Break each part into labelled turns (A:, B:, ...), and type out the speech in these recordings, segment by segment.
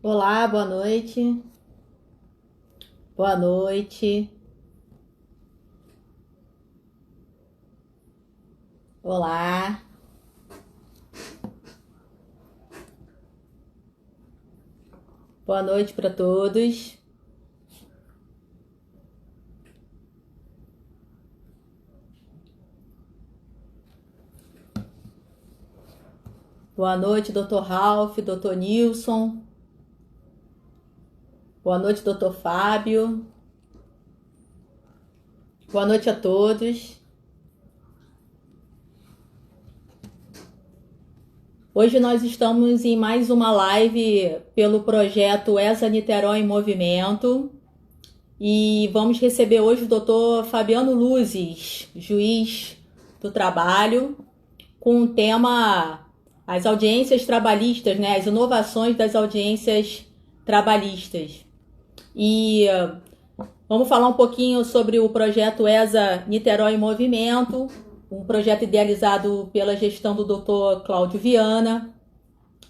A: Olá, boa noite. Boa noite. Olá. Boa noite para todos. Boa noite, Dr. Ralph, Dr. Nilson. Boa noite, Dr. Fábio. Boa noite a todos. Hoje nós estamos em mais uma live pelo projeto ESA Niterói em Movimento e vamos receber hoje o Dr. Fabiano Luzes, juiz do trabalho, com o tema as audiências trabalhistas, né? As inovações das audiências trabalhistas. E vamos falar um pouquinho sobre o projeto ESA Niterói em Movimento, um projeto idealizado pela gestão do Dr. Cláudio Viana,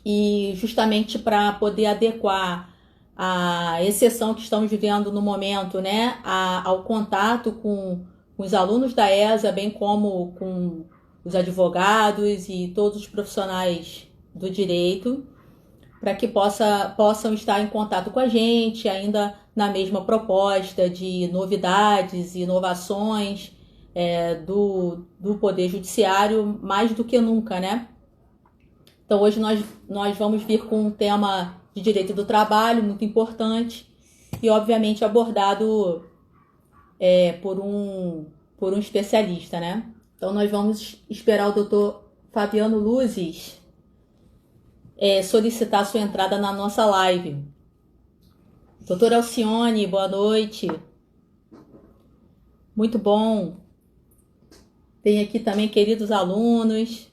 A: e justamente para poder adequar a exceção que estamos vivendo no momento, né, ao contato com os alunos da ESA, bem como com os advogados e todos os profissionais do direito, para que possam estar em contato com a gente, ainda na mesma proposta de novidades e inovações do Poder Judiciário, mais do que nunca, né? Então hoje nós vamos vir com um tema de direito do trabalho muito importante e obviamente abordado por um especialista, né? Então nós vamos esperar o doutor Fabiano Luzes solicitar sua entrada na nossa live. Doutora Alcione, boa noite. Muito bom. Tem aqui também queridos alunos.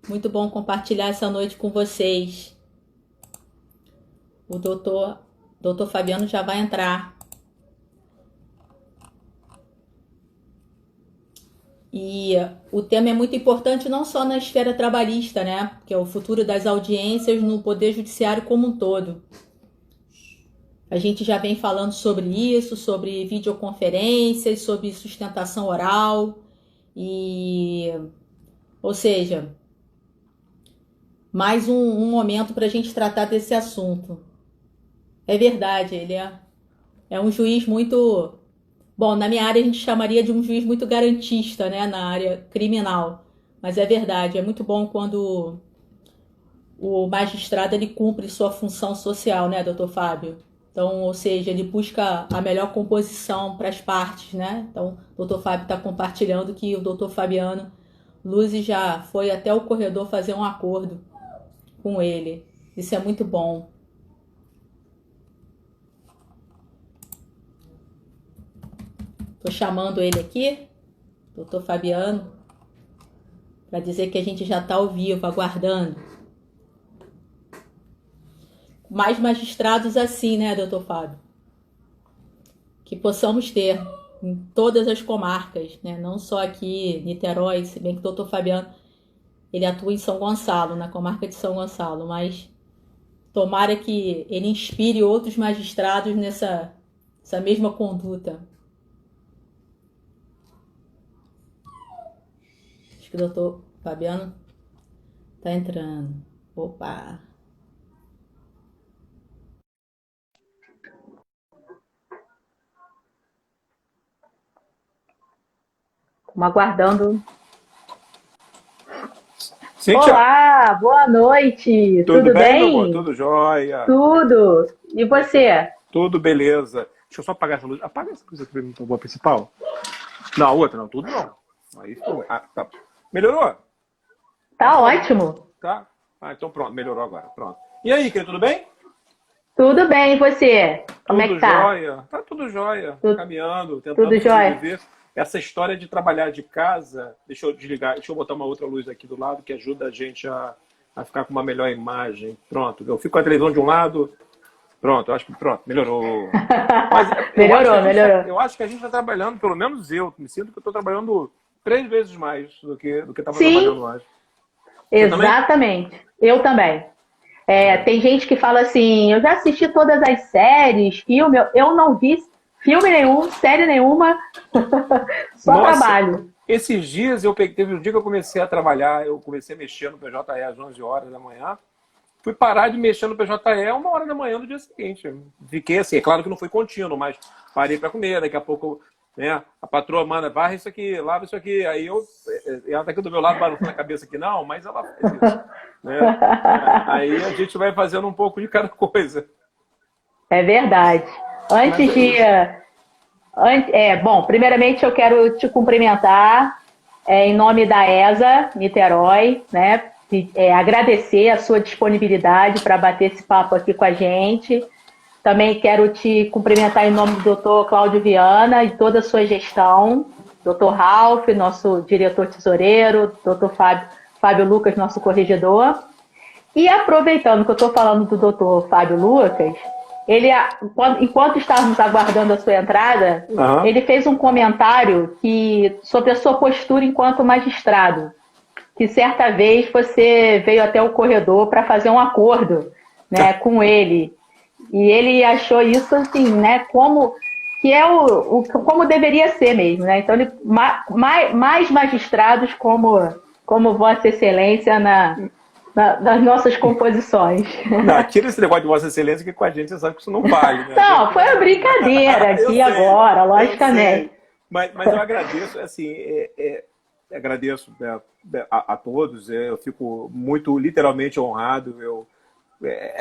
A: Muito bom compartilhar essa noite com vocês. O doutor Fabiano já vai entrar. E o tema é muito importante não só na esfera trabalhista, né? Que é o futuro das audiências no Poder Judiciário como um todo. A gente já vem falando sobre isso, sobre videoconferências, sobre sustentação oral, ou seja, mais um momento para a gente tratar desse assunto. É verdade, ele é um juiz muito... Bom, na minha área a gente chamaria de um juiz muito garantista, né, na área criminal. Mas é verdade, é muito bom quando o magistrado ele cumpre sua função social, né, doutor Fábio? Então, ou seja, ele busca a melhor composição para as partes, né? Então, o doutor Fábio está compartilhando que o doutor Fabiano Luzes já foi até o corredor fazer um acordo com ele. Isso é muito bom. Estou chamando ele aqui, doutor Fabiano, para dizer que a gente já está ao vivo, aguardando. Mais magistrados assim, né, doutor Fábio? Que possamos ter em todas as comarcas, né? Não só aqui, Niterói, se bem que o doutor Fabiano, ele atua em São Gonçalo, na comarca de São Gonçalo, mas tomara que ele inspire outros magistrados nessa mesma conduta. Acho que o doutor Fabiano está entrando. Opa! Estamos aguardando.
B: Cíntia,
A: Olá, boa noite.
B: tudo
A: Tudo
B: bem, meu amor?
A: bem?
B: Tudo jóia?
A: Tudo. E você?
B: Tudo beleza. Deixa eu só apagar essa luz. Apaga essa luz aqui pra mim, por favor, principal. Não, a outra não, tudo não. Aí ficou. Ah, tá. Melhorou?
A: Tá ótimo.
B: Tá? Ah, então pronto, melhorou agora. Pronto. E aí, querido, tudo bem?
A: Tudo bem, e você? Como é
B: Tudo
A: que tá?
B: jóia. Tá tudo jóia.
A: Tu-
B: Caminhando,
A: Tudo
B: tentando
A: jóia?
B: sobreviver. Essa história de trabalhar de casa, deixa eu desligar, deixa eu botar uma outra luz aqui do lado que ajuda a gente a ficar com uma melhor imagem. Pronto, eu fico com a televisão de um lado. Pronto, eu acho que pronto, melhorou. Mas
A: Melhorou, melhorou.
B: eu acho que a gente está trabalhando, pelo menos eu, me sinto que eu estou trabalhando 3 vezes mais do que estava
A: Sim,
B: trabalhando antes. Você também?
A: exatamente. Eu também. Tem gente que fala assim, eu já assisti todas as séries, filme, eu não vi filme nenhum, série nenhuma, só
B: Nossa,
A: trabalho.
B: esses dias eu peguei, teve um dia que eu comecei a trabalhar, eu comecei a mexer no PJE às 11 horas da manhã. Fui parar de mexer no PJE 1 hora da manhã do dia seguinte. Fiquei assim, é claro que não foi contínuo, mas parei para comer. Daqui a pouco, né, a patroa manda, varre isso aqui, lava isso aqui. Aí ela tá aqui do meu lado, balançando a cabeça aqui, não, mas ela faz isso. Né? Aí a gente vai fazendo um pouco de cada coisa.
A: É verdade.
B: Mas
A: Antes
B: é
A: de.
B: isso.
A: Bom, primeiramente eu quero te cumprimentar em nome da ESA Niterói, né? Agradecer a sua disponibilidade para bater esse papo aqui com a gente. Também quero te cumprimentar em nome do doutor Cláudio Viana e toda a sua gestão, doutor Ralph, nosso diretor tesoureiro, doutor Fábio Lucas, nosso corregedor. E aproveitando que eu estou falando do doutor Fábio Lucas, enquanto estávamos aguardando a sua entrada,
B: Aham.
A: ele fez um comentário sobre a sua postura enquanto magistrado, que certa vez você veio até o corredor para fazer um acordo, né, com ele. E ele achou isso assim, né, como que é como deveria ser mesmo, né? Então mais magistrados como Vossa Excelência nas nossas composições.
B: Não, tira esse negócio de Vossa Excelência que com a gente você sabe que isso não vale, né? A
A: Não,
B: gente...
A: foi uma brincadeira
B: Eu
A: aqui
B: sei,
A: agora,
B: eu
A: logicamente.
B: sei. Mas eu agradeço, assim, agradeço, né, a todos. Eu fico muito, literalmente honrado.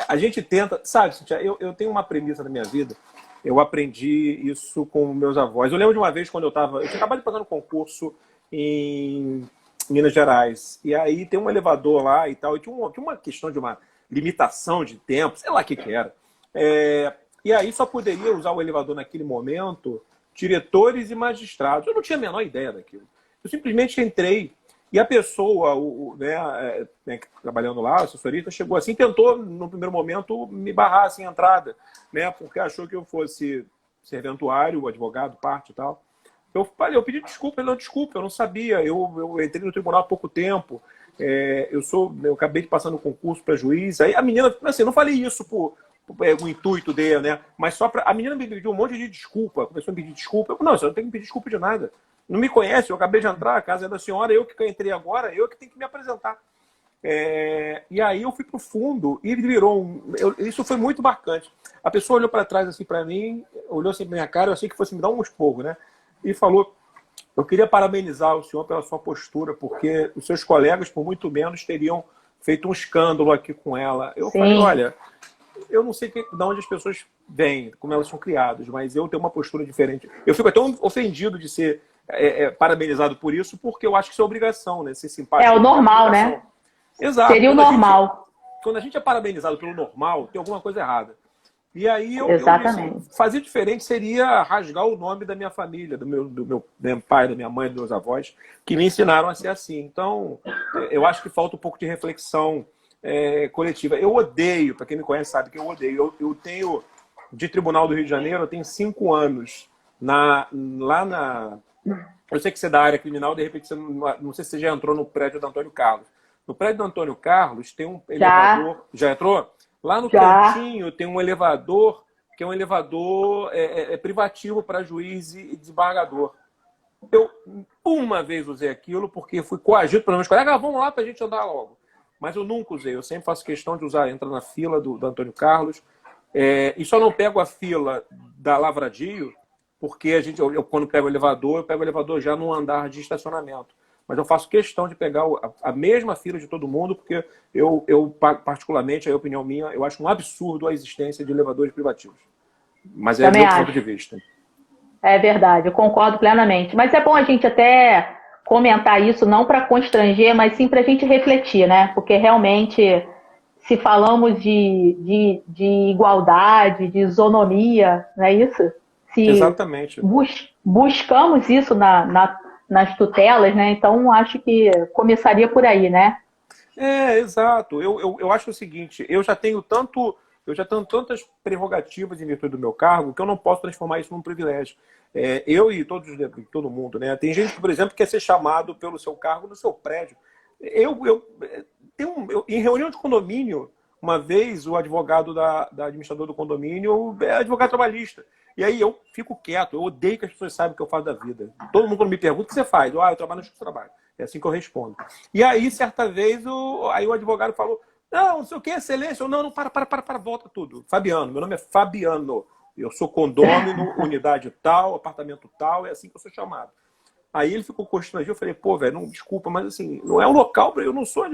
B: A gente tenta, sabe, Cintia, eu tenho uma premissa na minha vida. Eu aprendi isso com meus avós. Eu lembro de uma vez quando eu tinha acabado de passar no concurso em Minas Gerais. E aí tem um elevador lá e tal. E tinha uma questão de uma limitação de tempo, sei lá o que era. E aí só poderia usar o elevador naquele momento diretores e magistrados. Eu não tinha a menor ideia daquilo. Eu simplesmente entrei e a pessoa, trabalhando lá, a assessorista, chegou assim, tentou, no primeiro momento, me barrar assim, a entrada, né, porque achou que eu fosse serventuário, advogado, parte e tal. Eu pedi desculpa, ele não, desculpa, eu não sabia, eu entrei no tribunal há pouco tempo, eu acabei de passar no concurso para juiz, aí a menina, assim, eu não falei isso por o intuito dele, né, mas só para... A menina me pediu um monte de desculpa, começou a me pedir desculpa, eu falei, não, você não tem que me pedir desculpa de nada. Não me conhece, eu acabei de entrar, a casa é da senhora, eu que entrei agora, eu que tenho que me apresentar. E aí eu fui pro fundo e ele virou isso foi muito marcante. A pessoa olhou para trás assim para mim, olhou assim pra minha cara, eu achei que fosse me dar um esporro, né? E falou, eu queria parabenizar o senhor pela sua postura, porque os seus colegas, por muito menos, teriam feito um escândalo aqui com ela. Eu falei,
A: Sim.
B: olha, eu não sei de onde as pessoas vêm, como elas são criadas, mas eu tenho uma postura diferente. Eu fico até ofendido de ser parabenizado por isso, porque eu acho que isso é obrigação, né? Ser
A: É
B: simpático
A: o
B: é
A: normal,
B: obrigação.
A: né?
B: Exato.
A: Seria o normal.
B: Quando a gente é parabenizado pelo normal, tem alguma coisa errada. E aí eu vi assim,
A: Exatamente.
B: fazer diferente seria rasgar o nome da minha família, do meu pai, da minha mãe, dos meus avós, que me ensinaram a ser assim. Então, eu acho que falta um pouco de reflexão coletiva. Eu odeio, para quem me conhece sabe que eu odeio. Eu tenho, de Tribunal do Rio de Janeiro, eu tenho 5 anos lá na... Eu sei que você é da área criminal, de repente você não sei se você já entrou no prédio do Antônio Carlos. No prédio do Antônio Carlos tem um
A: Já,
B: elevador... Já entrou? Lá no
A: já.
B: cantinho tem um elevador, que é um elevador privativo para juiz e desembargador. Eu uma vez usei aquilo porque fui coagido pelos meus colegas, vamos lá para a gente andar logo. Mas eu nunca usei, eu sempre faço questão de usar, entrar na fila do Antônio Carlos. E só não pego a fila da Lavradio, porque quando pego o elevador, eu pego o elevador já num andar de estacionamento. Mas eu faço questão de pegar a mesma fila de todo mundo, porque particularmente, a opinião minha, eu acho um absurdo a existência de elevadores privativos. Mas é
A: Também
B: meu ponto
A: acho.
B: de vista.
A: É verdade, eu concordo plenamente. Mas é bom a gente até comentar isso, não para constranger, mas sim para a gente refletir, né? Porque realmente, se falamos de igualdade, de isonomia, não é isso? Se
B: Exatamente.
A: buscamos isso nas tutelas, né? Então acho que começaria por aí, né?
B: Exato. Eu acho o seguinte, eu já tenho tantas prerrogativas em virtude do meu cargo que eu não posso transformar isso num privilégio. Eu e todo mundo, né? Tem gente que, por exemplo, quer ser chamado pelo seu cargo no seu prédio. Em reunião de condomínio, Uma vez o advogado da administradora do condomínio é advogado trabalhista. E aí eu fico quieto, eu odeio que as pessoas saibam o que eu faço da vida. Todo mundo quando me pergunta o que você faz. Eu trabalho no Justiça do Trabalho. É assim que eu respondo. E aí, certa vez, o advogado falou, não sei o que, excelência. Não, para, volta tudo. Fabiano, meu nome é Fabiano. Eu sou condômino, unidade tal, apartamento tal, é assim que eu sou chamado. Aí ele ficou constrangido, eu falei, pô, velho, não, desculpa, mas assim, não é um local, eu não sou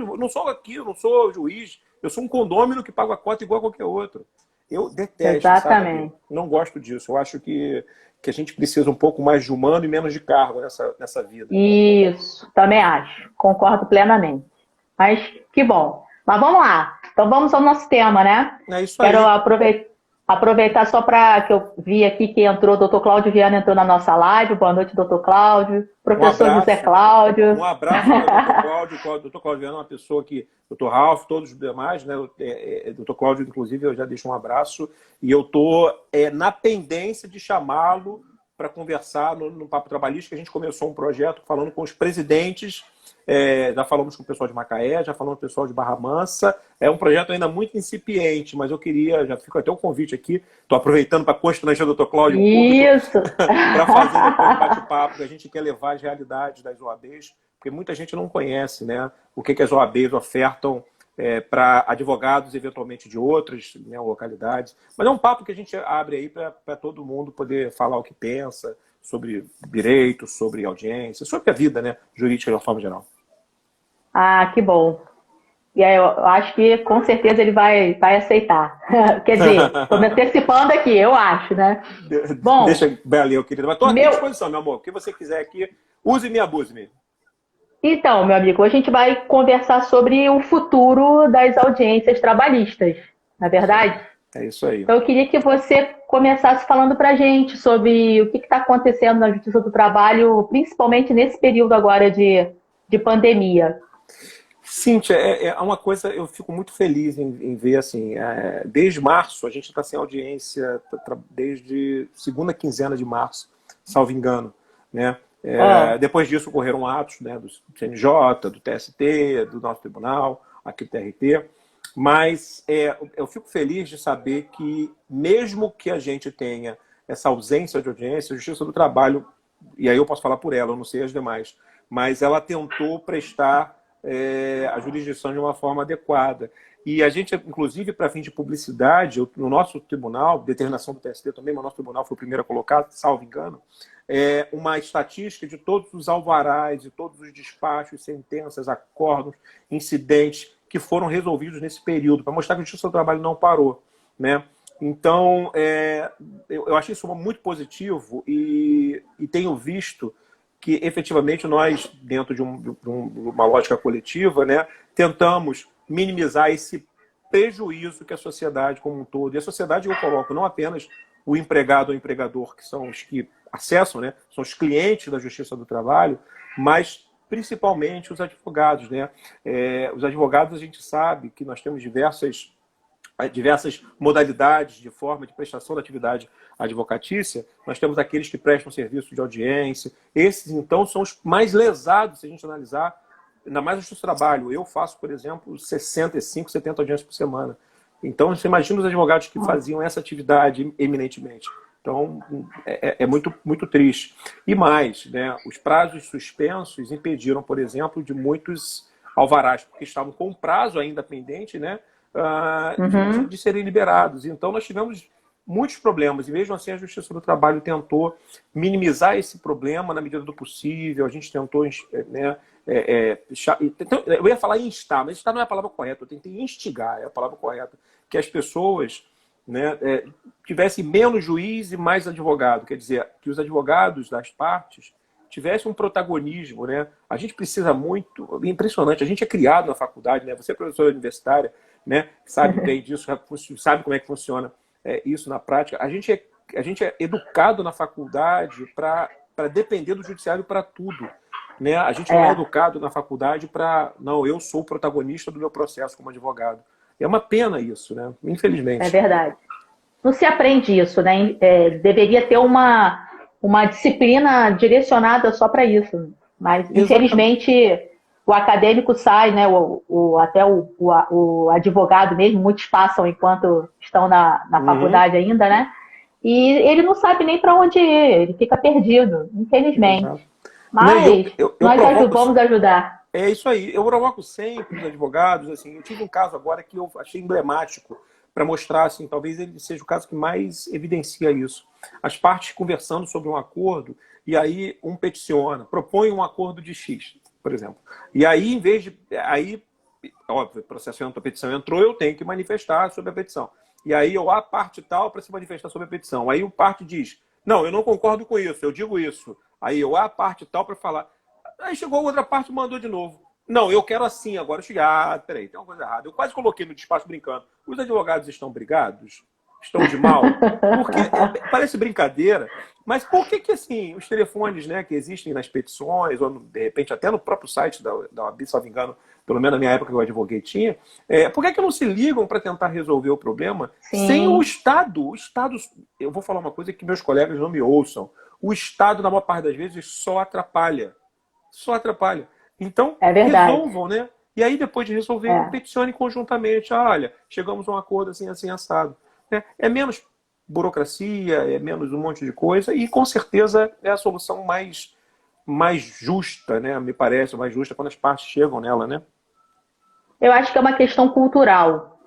B: aqui, eu não sou juiz, eu sou um condômino que paga a cota igual a qualquer outro. Eu detesto,
A: Exatamente.
B: sabe? Não gosto disso. Eu acho que a gente precisa um pouco mais de humano e menos de cargo nessa vida.
A: Isso, também acho. Concordo plenamente. Mas que bom. Mas vamos lá. Então vamos ao nosso tema, né?
B: É isso aí.
A: Quero aproveitar só para que eu vi aqui que entrou, o doutor Cláudio Viana entrou na nossa live. Boa noite, doutor Cláudio. Professor José Cláudio.
B: Um abraço para o doutor Cláudio. O doutor Cláudio Viana é uma pessoa que... Doutor Ralph, todos os demais, né? Doutor Cláudio, inclusive, eu já deixo um abraço. E eu estou na pendência de chamá-lo para conversar no Papo Trabalhista, que a gente começou um projeto falando com os presidentes. Já falamos com o pessoal de Macaé, já falamos com o pessoal de Barra Mansa. É um projeto ainda muito incipiente, mas eu queria, já fico até o convite aqui, estou aproveitando para constranger o doutor Cláudio para fazer depois um bate-papo, que a gente quer levar as realidades das OABs, porque muita gente não conhece, né, o que as OABs ofertam para advogados, eventualmente de outras, né, localidades. Mas é um papo que a gente abre aí para todo mundo poder falar o que pensa sobre direito, sobre audiência, sobre a vida, né, jurídica de uma forma geral.
A: Ah, que bom. E aí, eu acho que com certeza ele vai aceitar. Quer dizer, estou me antecipando aqui, eu acho, né?
B: Bom, deixa valeu, querida. Mas estou à disposição, meu amor. O que você quiser aqui, use-me e abuse-me.
A: Então, meu amigo, a gente vai conversar sobre o futuro das audiências trabalhistas, não é verdade?
B: É isso aí.
A: Então, eu queria que você começasse falando para a gente sobre o que está acontecendo na Justiça do Trabalho, principalmente nesse período agora de pandemia.
B: Cíntia, é uma coisa, eu fico muito feliz em ver, assim, desde março, a gente está sem audiência, desde segunda quinzena de março, salvo engano, né? Depois disso ocorreram atos, né, do CNJ, do TST, do nosso tribunal, aqui do TRT, mas eu fico feliz de saber que, mesmo que a gente tenha essa ausência de audiência, a Justiça do Trabalho, e aí eu posso falar por ela, eu não sei as demais, mas ela tentou prestar a jurisdição de uma forma adequada. E a gente, inclusive, para fim de publicidade, no nosso tribunal, determinação do TST também, mas o nosso tribunal foi o primeiro a colocar, salvo engano, uma estatística de todos os alvarás, de todos os despachos, sentenças, acordos, incidentes que foram resolvidos nesse período, para mostrar que a Justiça do Trabalho não parou, né? Então, eu achei isso muito positivo e tenho visto que, efetivamente, nós, dentro de uma lógica coletiva, né, tentamos minimizar esse prejuízo que a sociedade como um todo, e a sociedade eu coloco não apenas o empregado ou o empregador, que são os que acessam, né, são os clientes da Justiça do Trabalho, mas principalmente os advogados, né? Os advogados, a gente sabe que nós temos diversas modalidades de forma de prestação da atividade advocatícia. Nós temos aqueles que prestam serviço de audiência. Esses, então, são os mais lesados, se a gente analisar, ainda mais no Justiça do Trabalho. Eu faço, por exemplo, 65, 70 audiências por semana. Então, você imagina os advogados que faziam essa atividade eminentemente. Então, é muito, muito triste. E mais, né, os prazos suspensos impediram, por exemplo, de muitos alvarás, porque estavam com prazo ainda pendente, né, de serem liberados. Então, nós tivemos muitos problemas, e mesmo assim a Justiça do Trabalho tentou minimizar esse problema na medida do possível. A gente tentou, né, eu ia falar instar, mas instar não é a palavra correta, eu tentei instigar, é a palavra correta, que as pessoas, né, tivessem menos juiz e mais advogado, quer dizer, que os advogados das partes tivessem um protagonismo, né? A gente precisa muito, impressionante, a gente é criado na faculdade, né? Você é professora universitária, né? Sabe bem disso, sabe como é que funciona isso na prática. A gente é educado na faculdade para depender do judiciário para tudo, né? A gente não é educado na faculdade para, não, eu sou o protagonista do meu processo como advogado. É uma pena isso, né? Infelizmente.
A: É verdade. Não se aprende isso, né? Deveria ter uma disciplina direcionada só para isso. Mas, infelizmente, o acadêmico sai, né? Até o advogado mesmo, muitos passam enquanto estão na
B: Uhum.
A: faculdade ainda, né? E ele não sabe nem para onde ir, ele fica perdido,
B: Exato.
A: infelizmente.
B: Né, e
A: Mas
B: eu
A: nós
B: provoco.
A: vamos ajudar.
B: É isso aí. Eu provoco sempre os advogados. Assim, eu tive um caso agora que eu achei emblemático para mostrar, assim, talvez ele seja o caso que mais evidencia isso. As partes conversando sobre um acordo e aí um peticiona, propõe um acordo de X, por exemplo. E aí, em vez de... Aí, óbvio, o processo entrou, a petição entrou, eu tenho que manifestar sobre a petição. E aí eu a parte tal para se manifestar sobre a petição. Aí o parte diz, não, eu não concordo com isso, eu digo isso. Aí eu a parte tal para falar. Aí chegou a outra parte e mandou de novo. Não, eu quero assim. Agora eu cheguei. Ah, peraí, tem uma coisa errada. Eu quase coloquei no despacho brincando. Os advogados estão brigados? Estão de mal? Porque parece brincadeira, mas por que assim, os telefones, né, que existem nas petições, ou de repente até no próprio site da OAB, se não me engano, pelo menos na minha época que eu advoguei tinha, por que não se ligam para tentar resolver o problema sem o
A: Sim,
B: Estado? O Estado, eu vou falar uma coisa que meus colegas não me ouçam. O Estado, na maior parte das vezes, só atrapalha. Só atrapalha. Então,
A: é verdade.
B: resolvam, né? E aí, depois de resolver,
A: É.
B: peticione conjuntamente. Ah, olha, chegamos a um acordo assim, assim, assado. É menos burocracia, é menos um monte de coisa, e com certeza é a solução mais justa, né? Me parece, mais justa quando as partes chegam nela, né?
A: Eu acho que é uma questão cultural.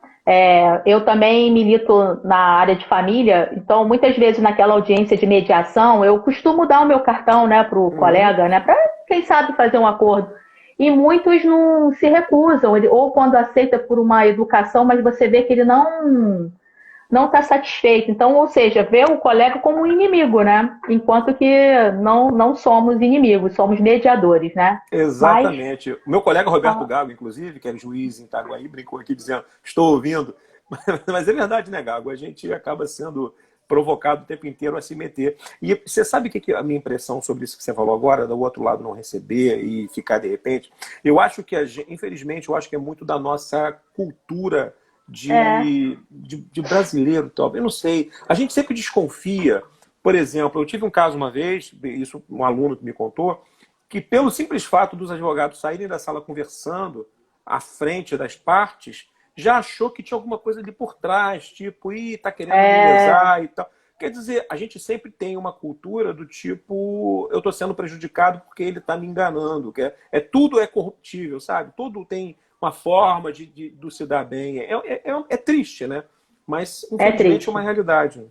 A: Eu também milito na área de família, então muitas vezes naquela audiência de mediação eu costumo dar o meu cartão, né, para o
B: Uhum.
A: colega, né, para quem sabe fazer um acordo. E muitos não se recusam, ou quando aceita por uma educação, mas você vê que ele não está satisfeito. Então, ou seja, vê o colega como um inimigo, né? Enquanto que não somos inimigos, somos mediadores, né? Mas
B: Exatamente. O meu colega Roberto
A: ah,
B: Gago, inclusive, que é juiz em Itaguaí, brincou aqui dizendo: estou ouvindo. Mas é verdade, né, Gago? A gente acaba sendo provocado o tempo inteiro a se meter. E você sabe o que é a minha impressão sobre isso que você falou agora, do outro lado não receber e ficar de repente? Eu acho que, infelizmente, eu acho que é muito da nossa cultura
A: é,
B: de brasileiro, talvez. Eu não sei. A gente sempre desconfia. Por exemplo, eu tive um caso uma vez, isso um aluno que me contou, que pelo simples fato dos advogados saírem da sala conversando à frente das partes, já achou que tinha alguma coisa ali por trás, tipo, ih, tá querendo me
A: é,
B: lesar e tal. Quer dizer, a gente sempre tem uma cultura do tipo, eu estou sendo prejudicado porque ele está me enganando. Tudo é corruptível, sabe? Tudo tem uma forma de se dar bem. É triste, né? Mas,
A: é
B: infelizmente, é uma
A: triste.
B: realidade.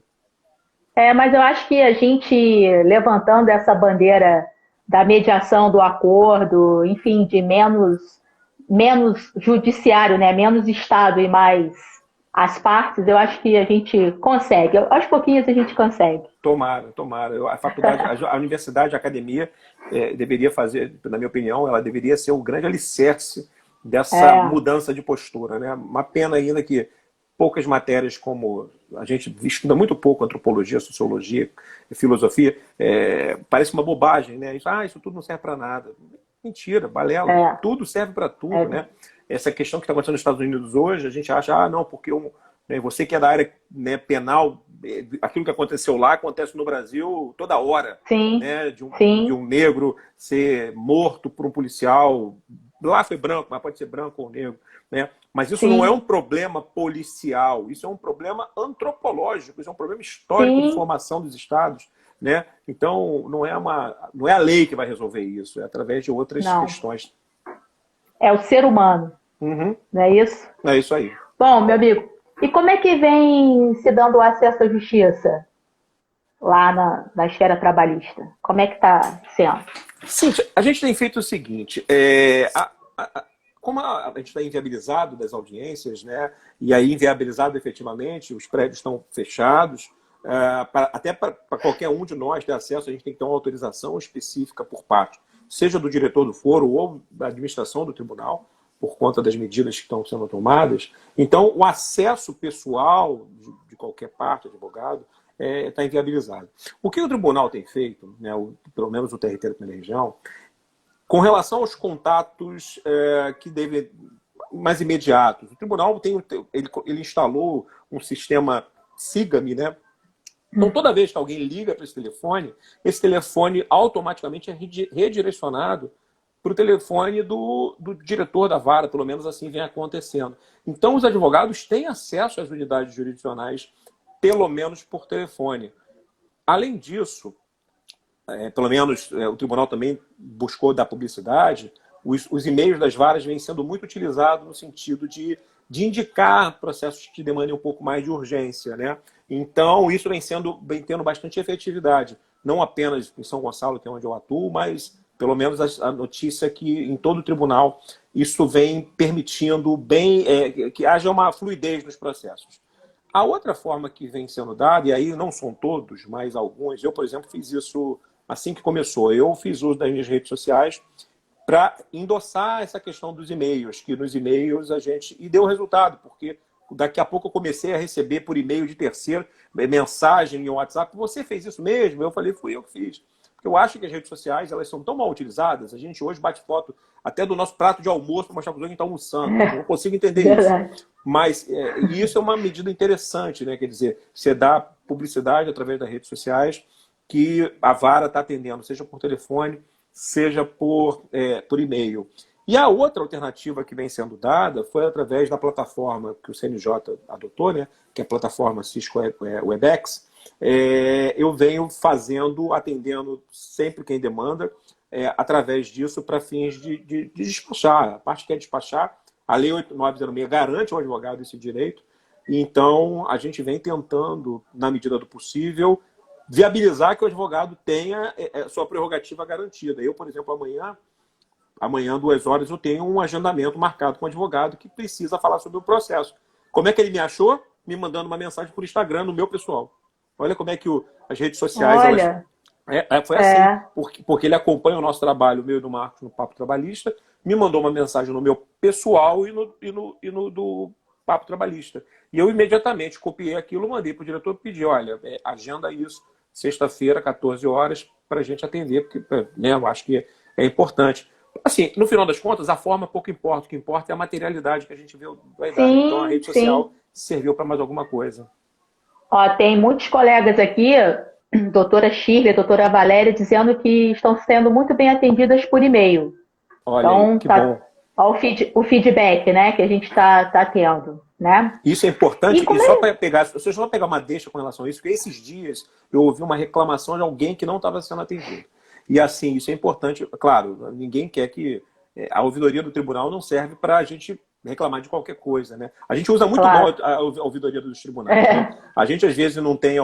A: Mas eu acho que a gente levantando essa bandeira da mediação, do acordo, enfim, de menos judiciário, né? Menos Estado e mais as partes, eu acho que a gente consegue. Aos pouquinhos a gente consegue.
B: Tomara, tomara. A faculdade, a universidade, a academia deveria fazer, na minha opinião, ela deveria ser o grande alicerce dessa
A: É,
B: mudança de postura, né? Uma pena ainda que poucas matérias como a gente estuda muito pouco antropologia, sociologia, filosofia, parece uma bobagem, né? Isso tudo não serve para nada. Mentira, balela.
A: é,
B: Tudo serve para tudo,
A: é,
B: né? Essa questão que está acontecendo nos Estados Unidos hoje, a gente acha, não, porque né, você que é da área, né, penal, aquilo que aconteceu lá acontece no Brasil toda hora,
A: sim,
B: né? De um
A: sim,
B: negro ser morto por um policial. Lá foi branco, mas pode ser branco ou negro, né? Mas isso não é um
A: sim,
B: problema policial, isso é um problema antropológico, isso é um problema histórico de
A: sim,
B: formação dos estados, né? Então não é a lei que vai resolver isso, é através de outras
A: não.
B: questões.
A: É o ser humano,
B: Uhum,
A: não é isso?
B: é isso aí.
A: Bom, meu amigo, e como é que vem se dando o acesso à justiça lá na esfera trabalhista? Como é que está sendo?
B: Sim, a gente tem feito o seguinte: como a gente está inviabilizado das audiências, né? E aí inviabilizado efetivamente, os prédios estão fechados. Até para qualquer um de nós ter acesso, a gente tem que ter uma autorização específica por parte, seja do diretor do foro ou da administração do tribunal, por conta das medidas que estão sendo tomadas. Então, o acesso pessoal de qualquer parte, advogado, está inviabilizado. O que o tribunal tem feito, né, pelo menos o TRT da primeira região, com relação aos contatos que devem mais imediatos, o tribunal ele instalou um sistema SIGAME, né? Então, toda vez que alguém liga para esse telefone automaticamente é redirecionado para o telefone do diretor da vara, pelo menos assim vem acontecendo. Então, os advogados têm acesso às unidades jurisdicionais, pelo menos por telefone. Além disso, pelo menos o tribunal também buscou dar publicidade, os e-mails das varas vêm sendo muito utilizados no sentido de indicar processos que demandem um pouco mais de urgência, né? Então, isso vem tendo bastante efetividade, não apenas em São Gonçalo, que é onde eu atuo, mas pelo menos a notícia é que em todo o tribunal isso vem permitindo que haja uma fluidez nos processos. A outra forma que vem sendo dada, e aí não são todos, mas alguns, eu, por exemplo, fiz isso assim que começou. Eu fiz uso das minhas redes sociais para endossar essa questão dos e-mails, que nos e-mails e deu resultado, porque daqui a pouco eu comecei a receber por e-mail de terceiro, mensagem em WhatsApp, você fez isso mesmo? Eu falei, fui eu que fiz. Porque eu acho que as redes sociais, elas são tão mal utilizadas, a gente hoje bate foto até do nosso prato de almoço para mostrar para os outros que está almoçando. Eu não consigo entender isso. Mas isso é uma medida interessante, né? Quer dizer, você dá publicidade através das redes sociais que a vara está atendendo, seja por telefone, seja por e-mail. E a outra alternativa que vem sendo dada foi através da plataforma que o CNJ adotou, né? Que é a plataforma Cisco Webex. Eu venho atendendo sempre quem demanda, através disso para fins de despachar. A parte que é despachar, a Lei 8906 garante ao advogado esse direito, então a gente vem tentando, na medida do possível, viabilizar que o advogado tenha sua prerrogativa garantida. Eu, por exemplo, amanhã, 2 horas, eu tenho um agendamento marcado com o advogado que precisa falar sobre o processo. Como é que ele me achou? Me mandando uma mensagem por Instagram no meu pessoal. Olha como é que as redes sociais...
C: Olha.
B: Foi assim, porque ele acompanha o nosso trabalho, o meu e do Marcos, no Papo Trabalhista, me mandou uma mensagem no meu pessoal e no do Papo Trabalhista. E eu imediatamente copiei aquilo, mandei para o diretor e pedi, olha, agenda isso, sexta-feira, 14 horas, para a gente atender, porque eu acho que é importante. Assim, no final das contas, a forma pouco importa. O que importa é a materialidade que a gente vai dar. Então, a rede social serviu para mais alguma coisa.
C: Ó, tem muitos colegas aqui, doutora Shirley, doutora Valéria, dizendo que estão sendo muito bem atendidas por e-mail.
B: Olha,
C: então,
B: que bom.
C: Ó, o feedback, né, que a gente está tendo. Né?
B: Isso é importante, e só para pegar, se eu só pegar uma deixa com relação a isso, porque esses dias eu ouvi uma reclamação de alguém que não estava sendo atendido. E assim, isso é importante, claro, ninguém quer que a ouvidoria do tribunal não serve para a gente reclamar de qualquer coisa, né? A gente usa muito mal a ouvidoria dos tribunais. Né? A gente às vezes não tem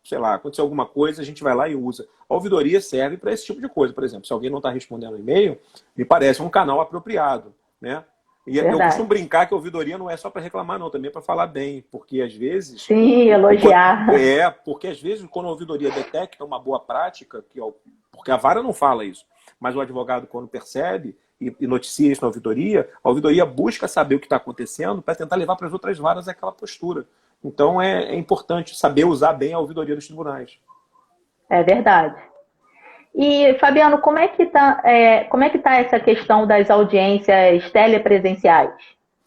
B: sei lá, aconteceu alguma coisa, a gente vai lá e usa. A ouvidoria serve para esse tipo de coisa, por exemplo, se alguém não está respondendo e-mail, me parece um canal apropriado, né? E eu costumo brincar que a ouvidoria não é só para reclamar, não, também é para falar bem, porque às vezes...
C: Sim, elogiar.
B: Porque às vezes quando a ouvidoria detecta uma boa prática, porque a vara não fala isso, mas o advogado quando percebe e noticia isso na ouvidoria, a ouvidoria busca saber o que está acontecendo para tentar levar para as outras varas aquela postura. Então é importante saber usar bem a ouvidoria dos tribunais.
C: É verdade. E, Fabiano, como é que tá essa questão das audiências telepresenciais?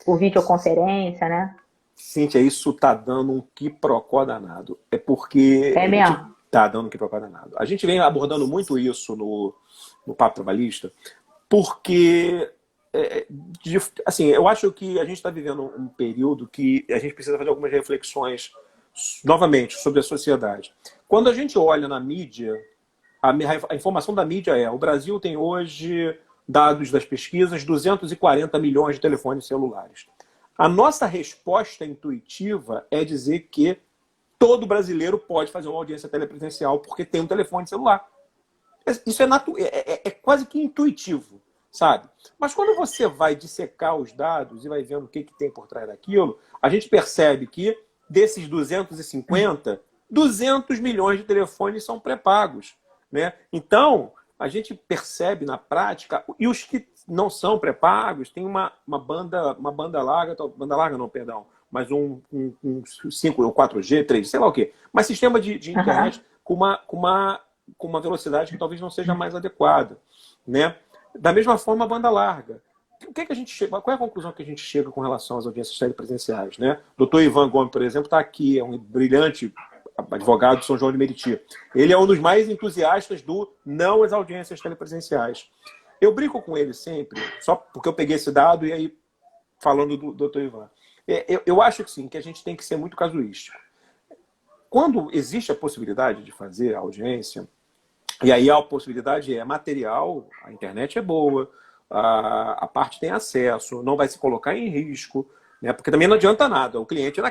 C: Por videoconferência, né?
B: Cíntia, isso tá dando um quiprocó danado. É porque...
C: É mesmo?
B: Tá dando um quiprocó danado. A gente vem abordando muito isso no Papo Trabalhista, porque, assim, eu acho que a gente está vivendo um período que a gente precisa fazer algumas reflexões, novamente, sobre a sociedade. Quando a gente olha na mídia... A informação da mídia o Brasil tem hoje, dados das pesquisas, 240 milhões de telefones celulares. A nossa resposta intuitiva é dizer que todo brasileiro pode fazer uma audiência telepresencial porque tem um telefone celular. Isso é quase que intuitivo, sabe? Mas quando você vai dissecar os dados e vai vendo o que tem por trás daquilo, a gente percebe que desses 250, 200 milhões de telefones são pré-pagos. Né? Então, a gente percebe na prática, e os que não são pré-pagos, tem uma banda larga, mas um 5 ou 4G, 3, sei lá o quê. Mas sistema de internet com uma velocidade que talvez não seja mais adequada. Né? Da mesma forma, a banda larga. O que a gente chega, qual é a conclusão que a gente chega com relação às audiências telepresenciais? Né? O doutor Ivan Gomes, por exemplo, está aqui, é um brilhante advogado de São João de Meriti. Ele é um dos mais entusiastas do não às audiências telepresenciais. Eu brinco com ele sempre, só porque eu peguei esse dado e aí, falando do doutor Ivan. Eu acho que sim, que a gente tem que ser muito casuístico. Quando existe a possibilidade de fazer a audiência, e aí a possibilidade é material, a internet é boa, a parte tem acesso, não vai se colocar em risco, né? Porque também não adianta nada. O cliente é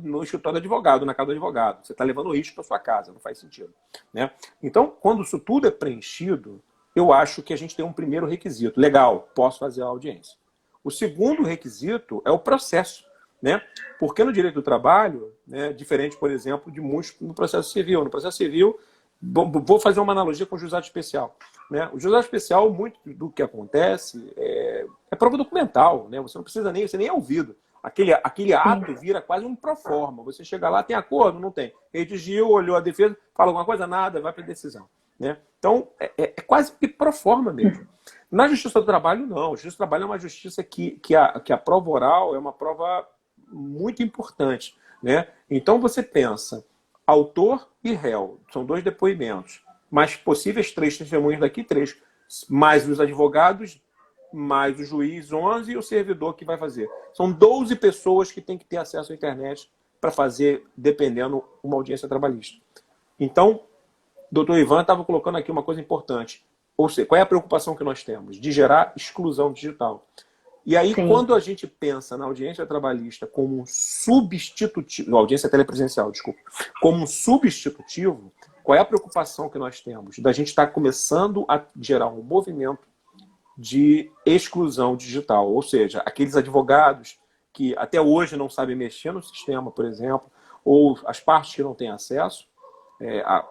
B: no escritório do advogado, na casa do advogado. Você está levando risco para sua casa, não faz sentido, né? Então, quando isso tudo é preenchido, eu acho que a gente tem um primeiro requisito. Legal, posso fazer a audiência. O segundo requisito é o processo, né? Porque no direito do trabalho, né, diferente, por exemplo, de muitos no processo civil. No processo civil, vou fazer uma analogia com o juizado especial, né? O juizado especial, muito do que acontece é prova documental, né? Você não precisa nem, você nem é ouvido. Aquele ato vira quase um proforma. Você chega lá, tem acordo? Não tem. Redigiu, olhou a defesa, fala alguma coisa? Nada, vai para a decisão, né? Então, é quase que proforma mesmo. Na Justiça do Trabalho, não. A Justiça do Trabalho é uma justiça que a prova oral é uma prova muito importante, né? Então, você pensa, autor e réu, são 2 depoimentos, mais possíveis 3 testemunhas daqui, 3, mais os advogados, mais o juiz, 11, e o servidor que vai fazer. São 12 pessoas que têm que ter acesso à internet para fazer, dependendo, uma audiência trabalhista. Então, o doutor Ivan estava colocando aqui uma coisa importante. Ou seja, qual é a preocupação que nós temos? De gerar exclusão digital. E aí, sim, quando a gente pensa na audiência trabalhista como um substitutivo, audiência telepresencial, desculpa, como um substitutivo, qual é a preocupação que nós temos? Da gente estar começando a gerar um movimento de exclusão digital. Ou seja, aqueles advogados que até hoje não sabem mexer no sistema, por exemplo, ou as partes que não têm acesso a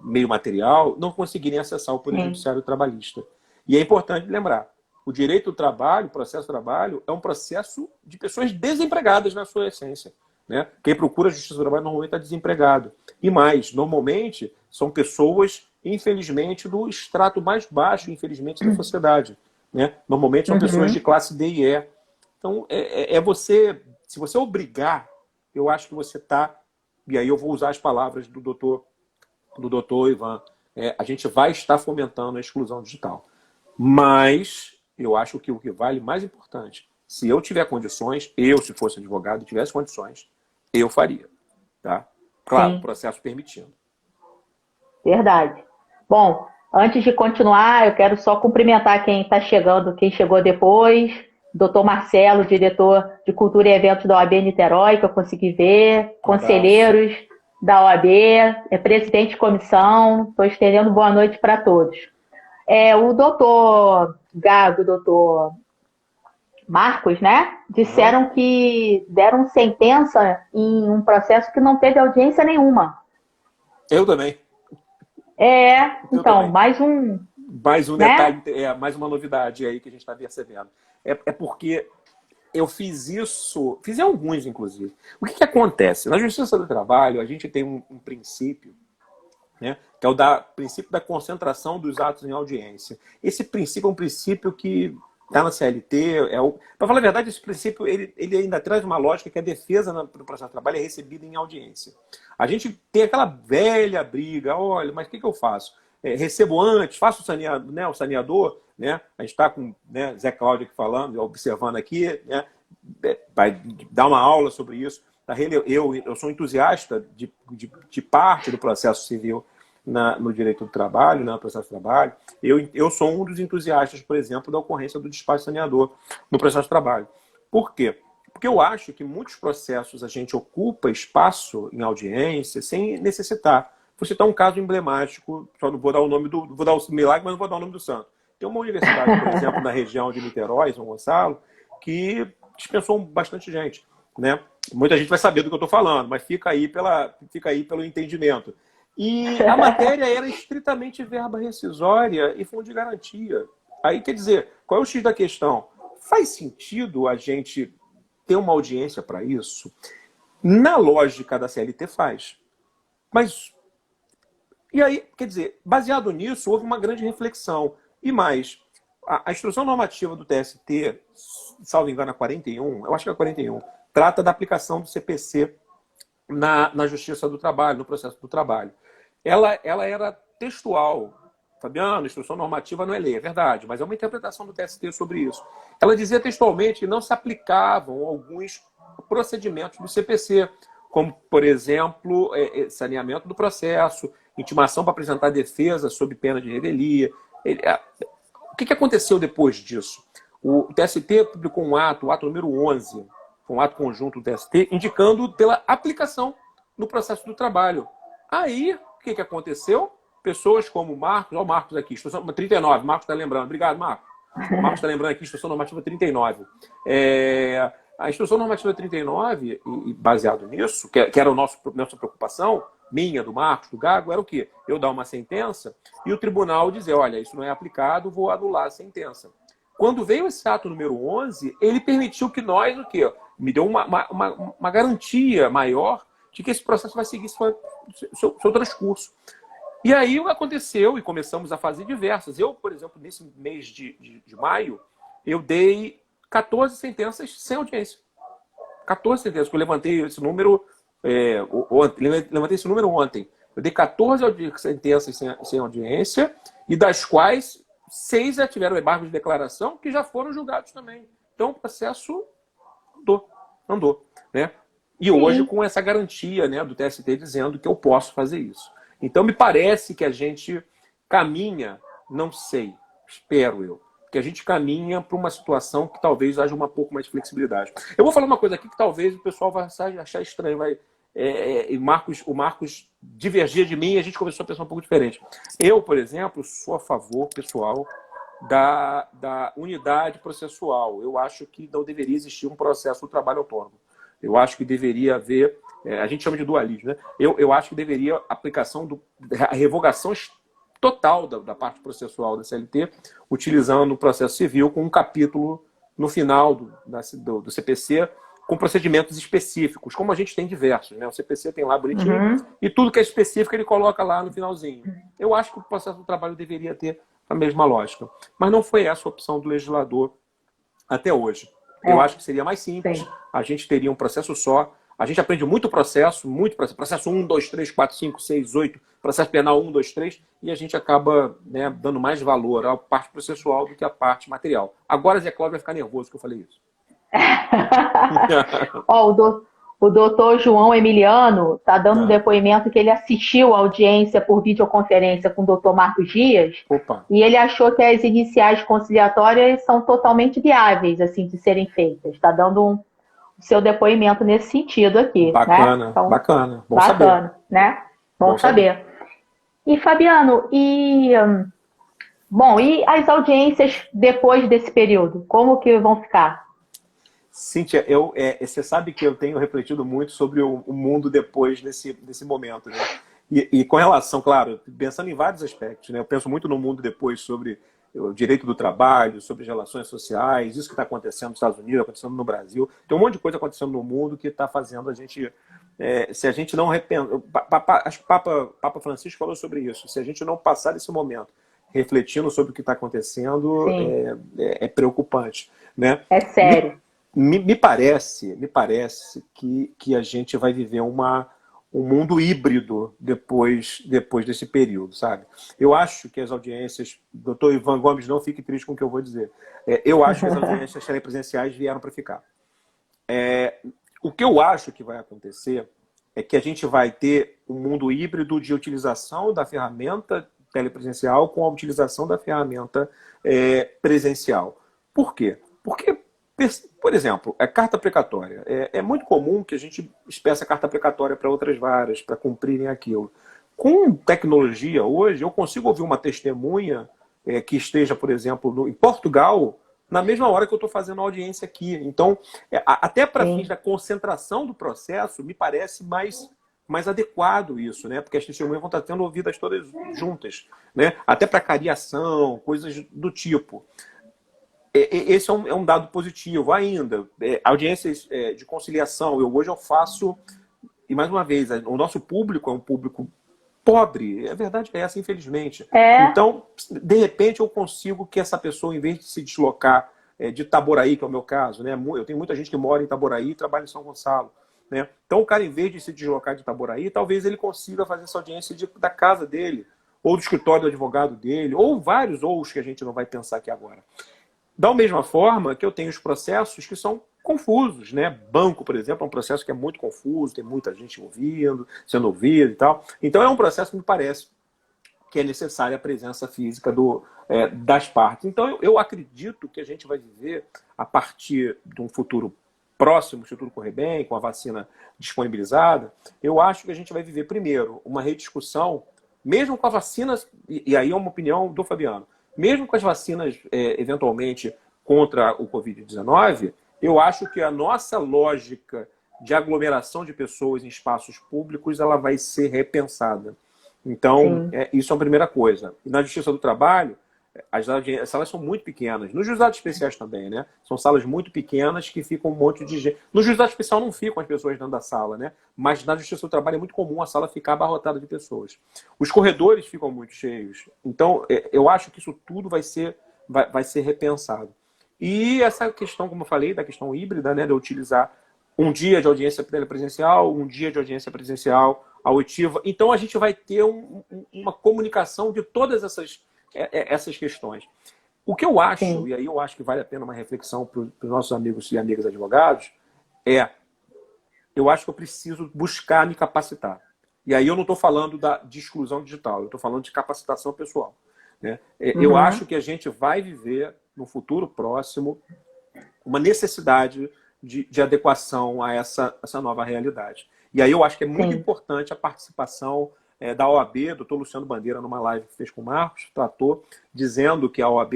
B: meio material, não conseguirem acessar o Poder Judiciário Trabalhista. E é importante lembrar, o direito do trabalho, o processo do trabalho, é um processo de pessoas desempregadas na sua essência, né? Quem procura a Justiça do Trabalho normalmente está desempregado. E mais, normalmente, são pessoas, infelizmente, do extrato mais baixo, infelizmente, da sociedade, né? Normalmente são pessoas de classe D e E. Então, se você obrigar, eu acho que você está, e aí eu vou usar as palavras do doutor Ivan, a gente vai estar fomentando a exclusão digital. Mas eu acho que o que vale mais importante, se eu tiver condições, se fosse advogado e tivesse condições, eu faria. Tá? Claro, o processo permitindo.
C: Verdade. Bom, antes de continuar, eu quero só cumprimentar quem está chegando, quem chegou depois. Doutor Marcelo, diretor de Cultura e Eventos da OAB Niterói, que eu consegui ver. Conselheiros da OAB, presidente de comissão. Estou estendendo boa noite para todos. O doutor Gago, o doutor Marcos, né, disseram que deram sentença em um processo que não teve audiência nenhuma.
B: Eu também.
C: Então,
B: também.
C: mais um
B: detalhe, mais uma novidade aí que a gente está percebendo. Porque eu fiz isso, fiz em alguns, inclusive. O que acontece? Na Justiça do Trabalho, a gente tem um princípio, né, que é o princípio da concentração dos atos em audiência. Esse princípio é um princípio que está na CLT. Para falar a verdade, esse princípio ele ainda traz uma lógica que a defesa no processo de trabalho é recebida em audiência. A gente tem aquela velha briga, olha, mas o que eu faço? Recebo antes, faço o saneador, né? A gente está com Zé Cláudio aqui falando, observando aqui, né? Vai dar uma aula sobre isso. Eu sou entusiasta de parte do processo civil no direito do trabalho, no processo do trabalho. Eu sou um dos entusiastas, por exemplo, da ocorrência do despacho saneador no processo do trabalho. Por quê? Porque eu acho que muitos processos a gente ocupa espaço em audiência sem necessitar. Vou citar um caso emblemático, só não vou dar o nome vou dar o milagre, mas não vou dar o nome do santo. Tem uma universidade, por exemplo, na região de Niterói, São Gonçalo, que dispensou bastante gente, né? Muita gente vai saber do que eu estou falando, mas fica aí pelo entendimento. E a matéria era estritamente verba rescisória e fundo de garantia. Aí, quer dizer, qual é o X da questão? Faz sentido a gente ter uma audiência para isso? Na lógica da CLT faz. Mas, e aí, quer dizer, baseado nisso, houve uma grande reflexão. E mais, a instrução normativa do TST, salvo engano, a 41, eu acho que é a 41, trata da aplicação do CPC na Justiça do Trabalho, no processo do trabalho. Ela era textual. Fabiano, instrução normativa não é lei, é verdade, mas é uma interpretação do TST sobre isso. Ela dizia textualmente que não se aplicavam alguns procedimentos do CPC, como, por exemplo, saneamento do processo, intimação para apresentar defesa sob pena de revelia. O que aconteceu depois disso? O TST publicou um ato, o ato número 11, um ato conjunto do TST, indicando pela aplicação no processo do trabalho. Aí, o que aconteceu? Pessoas como o Marcos, olha o Marcos aqui, instrução 39, Marcos está lembrando. Obrigado, Marcos. Marcos está lembrando aqui, instrução normativa 39. A instrução normativa 39, e baseado nisso, que era a nossa preocupação, minha, do Marcos, do Gago, era o quê? Eu dar uma sentença e o tribunal dizer, olha, isso não é aplicado, vou anular a sentença. Quando veio esse ato número 11, ele permitiu que nós, o quê? Me deu uma garantia maior de que esse processo vai seguir seu transcurso. E aí aconteceu e começamos a fazer diversas. Eu, por exemplo, nesse mês de maio, eu dei 14 sentenças sem audiência. 14 sentenças, que eu levantei esse número ontem. Eu dei 14 sentenças sem audiência, e das quais 6 já tiveram embargo de declaração, que já foram julgados também. Então o processo andou, né? E hoje com essa garantia, né, do TST dizendo que eu posso fazer isso. Então, me parece que a gente caminha, não sei, espero eu, que a gente caminha para uma situação que talvez haja um pouco mais de flexibilidade. Eu vou falar uma coisa aqui que talvez o pessoal vai achar estranho. O Marcos divergia de mim e a gente começou a pensar um pouco diferente. Eu, por exemplo, sou a favor, pessoal, da unidade processual. Eu acho que não deveria existir um processo do trabalho autônomo. Eu acho que deveria haver, a gente chama de dualismo, né? Eu acho que deveria aplicação a revogação total da parte processual da CLT, utilizando o processo civil com um capítulo no final do CPC, com procedimentos específicos, como a gente tem diversos, né? O CPC tem lá bonitinho, e tudo que é específico ele coloca lá no finalzinho. Eu acho que o processo do trabalho deveria ter a mesma lógica. Mas não foi essa a opção do legislador até hoje. Eu acho que seria mais simples. Sim. A gente teria um processo só. A gente aprende muito processo. Processo 1, 2, 3, 4, 5, 6, 8. Processo penal 1, 2, 3. E a gente acaba, né, dando mais valor à parte processual do que à parte material. Agora Zé Cláudio vai ficar nervoso que eu falei isso.
C: O doutor João Emiliano está dando um depoimento que ele assistiu a audiência por videoconferência com o doutor Marcos Dias.
B: Opa.
C: E ele achou que as iniciais conciliatórias são totalmente viáveis assim, de serem feitas. Está dando o seu depoimento nesse sentido aqui.
B: Bacana,
C: né? Então,
B: bacana. Bom
C: bacana,
B: saber.
C: Né? Bom saber. E, Fabiano, e as audiências depois desse período? Como que vão ficar?
B: Cíntia, você sabe que eu tenho refletido muito sobre o mundo depois desse momento, né? E com relação, claro, pensando em vários aspectos, né? Eu penso muito no mundo depois sobre o direito do trabalho, sobre as relações sociais, isso que está acontecendo nos Estados Unidos, acontecendo no Brasil. Tem um monte de coisa acontecendo no mundo que está fazendo a gente... se a gente não arrepender... Acho que o Papa Francisco falou sobre isso. Se a gente não passar esse momento refletindo sobre o que está acontecendo, é preocupante, né?
C: É sério.
B: Me parece que a gente vai viver um mundo híbrido depois desse período, sabe? Eu acho que as audiências... Doutor Ivan Gomes, não fique triste com o que eu vou dizer. Eu acho que as audiências telepresenciais vieram para ficar. O que eu acho que vai acontecer é que a gente vai ter um mundo híbrido de utilização da ferramenta telepresencial com a utilização da ferramenta presencial. Por quê? Porque, por exemplo, a carta precatória. É muito comum que a gente peça carta precatória para outras varas, para cumprirem aquilo. Com tecnologia, hoje, eu consigo ouvir uma testemunha que esteja, por exemplo, em Portugal, na mesma hora que eu estou fazendo a audiência aqui. Então, até para fins da concentração do processo, me parece mais adequado isso, né? Porque as testemunhas vão estar sendo ouvidas todas juntas, né? Até para cariação, coisas do tipo. Esse é um dado positivo ainda. Audiências de conciliação, hoje eu faço, e mais uma vez, o nosso público é um público pobre, a verdade é essa, infelizmente. Então, de repente, eu consigo que essa pessoa, em vez de se deslocar de Itaboraí, que é o meu caso, né? Eu tenho muita gente que mora em Itaboraí e trabalha em São Gonçalo, né? Então, o cara, em vez de se deslocar de Itaboraí, talvez ele consiga fazer essa audiência da casa dele, ou do escritório do advogado dele, ou vários ous que a gente não vai pensar aqui agora. Da mesma forma que eu tenho os processos que são confusos, né? Banco, por exemplo, é um processo que é muito confuso, tem muita gente ouvindo, sendo ouvida e tal. Então é um processo que me parece que é necessária a presença física das partes. Então eu acredito que a gente vai viver, a partir de um futuro próximo, se tudo correr bem, com a vacina disponibilizada, eu acho que a gente vai viver, primeiro, uma rediscussão, mesmo com a vacina, e aí é uma opinião do Fabiano, mesmo com as vacinas, eventualmente, contra o Covid-19, eu acho que a nossa lógica de aglomeração de pessoas em espaços públicos ela vai ser repensada. Então, isso é a primeira coisa. E na Justiça do Trabalho, as salas são muito pequenas. Nos juizados especiais também, né? São salas muito pequenas que ficam um monte de gente. No juizado especial não ficam as pessoas dentro da sala, né? Mas na Justiça do Trabalho é muito comum a sala ficar abarrotada de pessoas. Os corredores ficam muito cheios. Então, eu acho que isso tudo vai ser repensado. E essa questão, como eu falei, da questão híbrida, né? De utilizar um dia de audiência presencial, um dia de audiência presencial auditiva. Então, a gente vai ter uma comunicação de todas essas questões. O que eu acho, e aí eu acho que vale a pena uma reflexão para os nossos amigos e amigas advogados, eu acho que eu preciso buscar me capacitar. E aí eu não estou falando de exclusão digital, eu estou falando de capacitação pessoal. Né? Eu acho que a gente vai viver, no futuro próximo, uma necessidade de adequação a essa nova realidade. E aí eu acho que é muito importante a participação da OAB, doutor Luciano Bandeira, numa live que fez com o Marcos, tratou, dizendo que a OAB,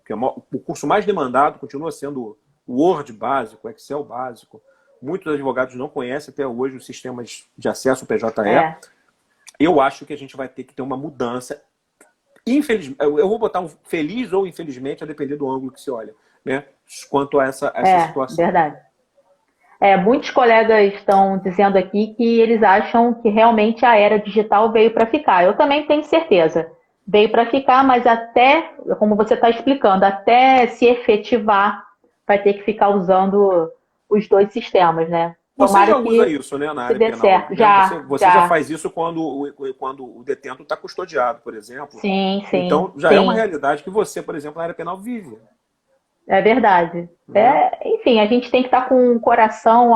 B: que o curso mais demandado continua sendo o Word básico, o Excel básico. Muitos advogados não conhecem até hoje os sistemas de acesso PJE. Eu acho que a gente vai ter que ter uma mudança. Infelizmente, eu vou botar um feliz ou infelizmente, a depender do ângulo que se olha, né? Quanto a essa situação.
C: Verdade. Muitos colegas estão dizendo aqui que eles acham que realmente a era digital veio para ficar. Eu também tenho certeza. Veio para ficar, mas até, como você está explicando, até se efetivar, vai ter que ficar usando os dois sistemas, né?
B: Você já usa isso, né, na área penal?
C: Certo.
B: Você já faz isso quando o detento está custodiado, por exemplo.
C: Sim.
B: Então, já é uma realidade que você, por exemplo, na área penal vive.
C: É verdade. Enfim, a gente tem que estar com o coração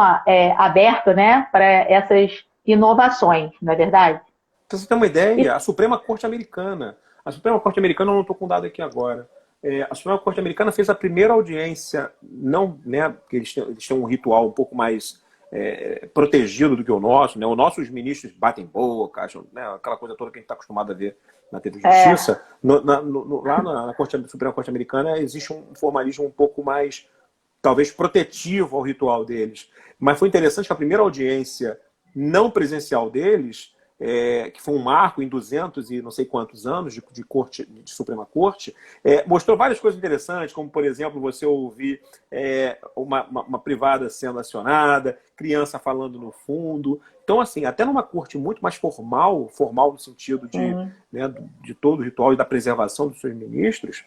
C: aberto, né, para essas inovações, não é verdade?
B: Pra você ter uma ideia, a Suprema Corte Americana, eu não estou com dado aqui agora, a Suprema Corte Americana fez a primeira audiência, não, né, porque eles têm um ritual um pouco mais protegido do que o nosso, né? O nosso, os ministros batem boca, acham, né, aquela coisa toda que a gente está acostumado a ver na TV Justiça. Lá na Suprema Corte Americana existe um formalismo um pouco mais, talvez, protetivo ao ritual deles. Mas foi interessante que a primeira audiência não presencial deles, que foi um marco em 200 e não sei quantos anos de Suprema Corte, mostrou várias coisas interessantes, como, por exemplo, você ouvir uma privada sendo acionada, criança falando no fundo. Então, assim, até numa corte muito mais formal no sentido de todo o ritual e da preservação dos seus ministros,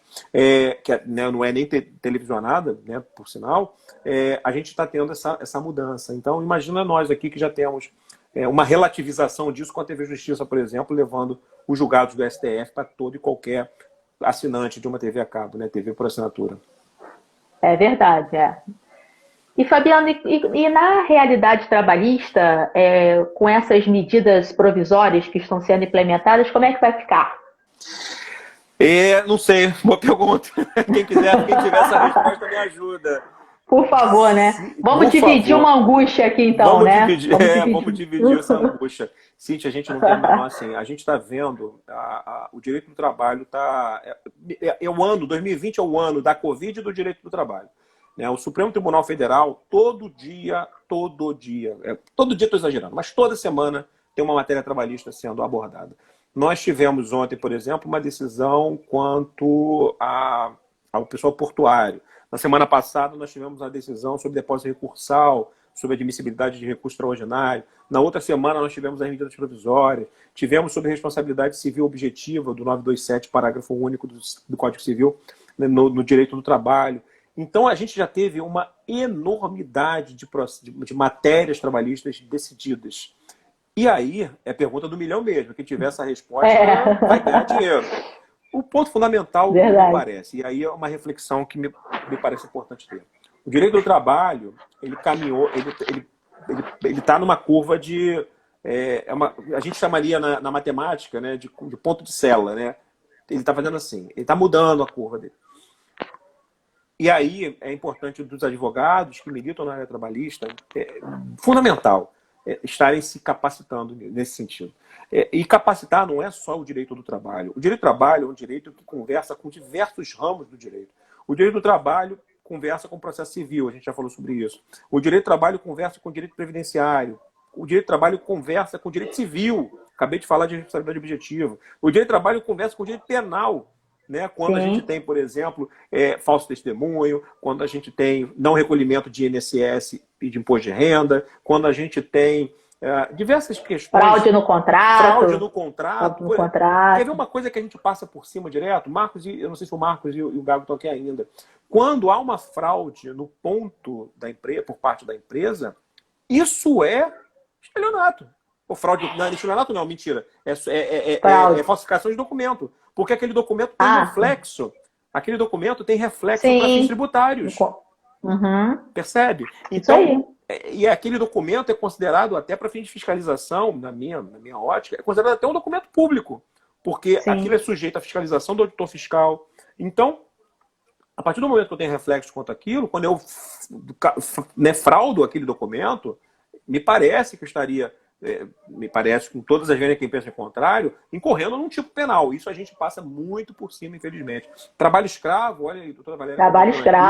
B: que não é nem televisionada, né, por sinal, a gente está tendo essa mudança. Então, imagina nós aqui que já temos uma relativização disso com a TV Justiça, por exemplo, levando os julgados do STF para todo e qualquer assinante de uma TV a cabo, né? TV por assinatura.
C: É verdade, E, Fabiano, e na realidade trabalhista, com essas medidas provisórias que estão sendo implementadas, como é que vai ficar?
B: Não sei, boa pergunta. Quem tiver essa resposta me ajuda.
C: Por favor, né? Vamos dividir uma angústia aqui, então,
B: vamos dividir essa angústia. Cíntia, a gente não tem menor assim. A gente está vendo, o direito do trabalho está... o ano, 2020 é o ano da Covid e do direito do trabalho. O Supremo Tribunal Federal, todo dia estou exagerando, mas toda semana tem uma matéria trabalhista sendo abordada. Nós tivemos ontem, por exemplo, uma decisão quanto ao pessoal portuário. Na semana passada, nós tivemos uma decisão sobre depósito recursal, sobre admissibilidade de recurso extraordinário. Na outra semana, nós tivemos as medidas provisórias. Tivemos sobre responsabilidade civil objetiva do 927, parágrafo único do Código Civil, no direito do trabalho. Então, a gente já teve uma enormidade de matérias trabalhistas decididas. E aí, é pergunta do milhão mesmo. Quem tiver essa resposta
C: É,
B: vai ganhar dinheiro. O ponto fundamental, me
C: verdade.
B: parece, e aí é uma reflexão que me parece importante ter. O direito do trabalho, ele caminhou, ele está numa curva de... a gente chamaria na matemática, né, de ponto de célula, né? Ele está fazendo assim, ele está mudando a curva dele. E aí é importante dos advogados que militam na área trabalhista, fundamental, estarem se capacitando nesse sentido. E capacitar não é só o direito do trabalho. O direito do trabalho é um direito que conversa com diversos ramos do direito. O direito do trabalho conversa com o processo civil, a gente já falou sobre isso. O direito do trabalho conversa com o direito previdenciário. O direito do trabalho conversa com o direito civil. Acabei de falar de responsabilidade objetiva. O direito do trabalho conversa com o direito penal. Né? Quando a gente
C: Sim,
B: tem, por exemplo, falso testemunho, quando a gente tem não recolhimento de INSS e de imposto de renda, quando a gente tem diversas questões,
C: fraude no
B: fraude
C: contrato,
B: no contrato. Quer ver
C: contrato.
B: uma coisa que a gente passa por cima direto? Marcos, eu não sei se o Marcos e o Gago estão aqui ainda. Quando há uma fraude no ponto da empresa, por parte da empresa, isso é estelionato. Ou fraude, não, estelionato não, mentira. É
C: Fraude.
B: falsificação de documento. Porque aquele documento tem
C: Ah,
B: reflexo. Aquele documento tem reflexo para fins
C: sim.
B: tributários.
C: Uhum.
B: Percebe?
C: Isso aí.
B: Então, e aquele documento é considerado, até para fins de fiscalização, na minha ótica, é considerado até um documento público. Porque aquilo
C: Sim.
B: é sujeito à fiscalização do auditor fiscal. Então, a partir do momento que eu tenho reflexo quanto aquilo, quando eu fraudo aquele documento, me parece que eu estaria, me parece, com todas as vezes quem pensa em contrário, incorrendo num tipo penal. Isso a gente passa muito por cima, infelizmente. Trabalho escravo, olha aí, doutora Valéria
C: Trabalho
B: colocando aqui.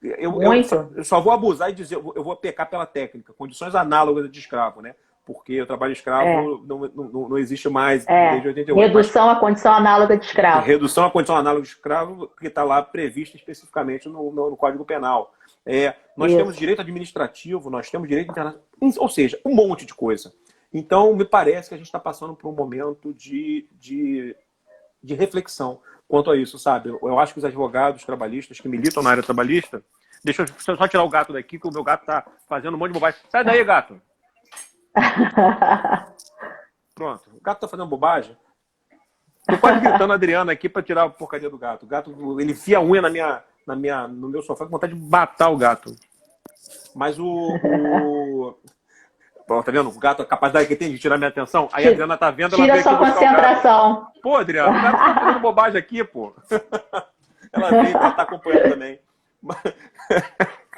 C: escravo. Muito.
B: Eu só vou abusar e dizer, eu vou pecar pela técnica, condições análogas de escravo, né? Porque o trabalho
C: É.
B: escravo não existe mais desde
C: É.
B: 88.
C: Redução à condição análoga de escravo.
B: Redução à condição análoga de escravo, que está lá prevista especificamente no Código Penal. Nós temos
C: Isso.
B: direito administrativo, nós temos direito internacional, ou seja, um monte de coisa. Então, me parece que a gente está passando por um momento de reflexão quanto a isso, sabe? Eu acho que os advogados trabalhistas que militam na área trabalhista... Deixa eu só tirar o gato daqui, que o meu gato está fazendo um monte de bobagem. Sai daí, gato! Pronto, o gato está fazendo bobagem. Tô quase gritando a Adriana aqui para tirar a porcaria do gato. O gato, ele enfia a unha no meu sofá com vontade de matar o gato. Mas Bom, tá vendo? O gato, a capacidade que tem de tirar minha atenção. Aí a Adriana tá vendo, ela
C: Tira
B: veio aqui
C: sua
B: buscar o gato.
C: concentração.
B: Pô, Adriana, o gato tá fazendo bobagem aqui, pô. Ela veio pra estar acompanhando também.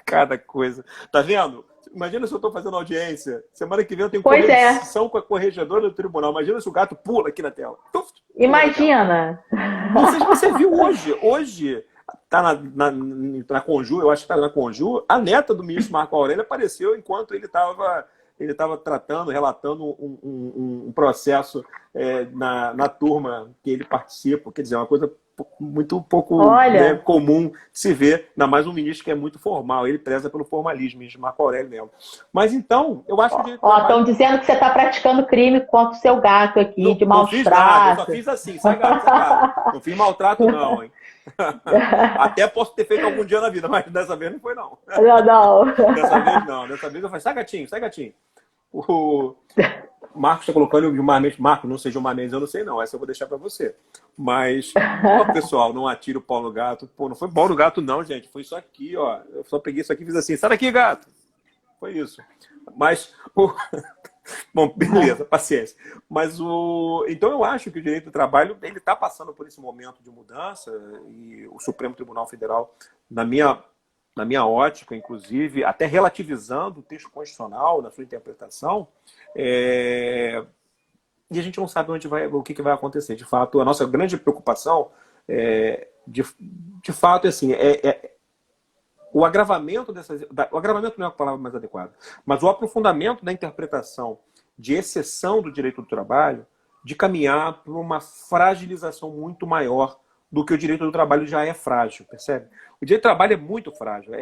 B: Cada coisa. Tá vendo? Imagina se eu tô fazendo audiência. Semana que vem eu tenho
C: Pois é.
B: correção com a corregedora do tribunal. Imagina se o gato pula aqui na tela. Tuf,
C: Imagina.
B: não sei se você viu hoje. Hoje, tá na Conju, eu acho que tá na Conju, a neta do ministro Marco Aurélio apareceu enquanto ele estava tratando, relatando um processo na turma que ele participa. Quer dizer, uma coisa muito pouco
C: Olha.
B: comum de se ver, ainda mais um ministro que é muito formal. Ele preza pelo formalismo, o ministro Marco Aurélio mesmo. Mas então, eu acho que o direito do
C: Ó,
B: trabalho...
C: estão dizendo que você está praticando crime contra o seu gato aqui, de
B: Não
C: maus
B: fiz nada, eu só
C: tratos.
B: fiz assim, sai gato, sai gato. Não fiz maltrato não, hein? Até posso ter feito algum dia na vida, mas dessa vez não foi não.
C: Não, não.
B: Dessa vez não, dessa vez eu falei, sai gatinho, sai gatinho. O Marcos está colocando Gilmar Mendes. Marcos, não sei Gilmar Mendes, eu não sei não, essa eu vou deixar para você. Mas, ó, pessoal, não atire o pau no gato. Pô, não foi pau no gato não, gente, foi isso aqui, ó. Eu só peguei isso aqui e fiz assim, sai daqui, gato. Foi isso. Mas, bom, beleza, paciência. Mas então eu acho que o direito do trabalho ele está passando por esse momento de mudança e o Supremo Tribunal Federal, na minha ótica, inclusive, até relativizando o texto constitucional na sua interpretação, e a gente não sabe o que vai acontecer. De fato, a nossa grande preocupação, de fato, é assim, o agravamento o agravamento não é a palavra mais adequada, mas o aprofundamento da interpretação de exceção do direito do trabalho, de caminhar para uma fragilização muito maior do que o direito do trabalho já é frágil, percebe? O direito do trabalho é muito frágil,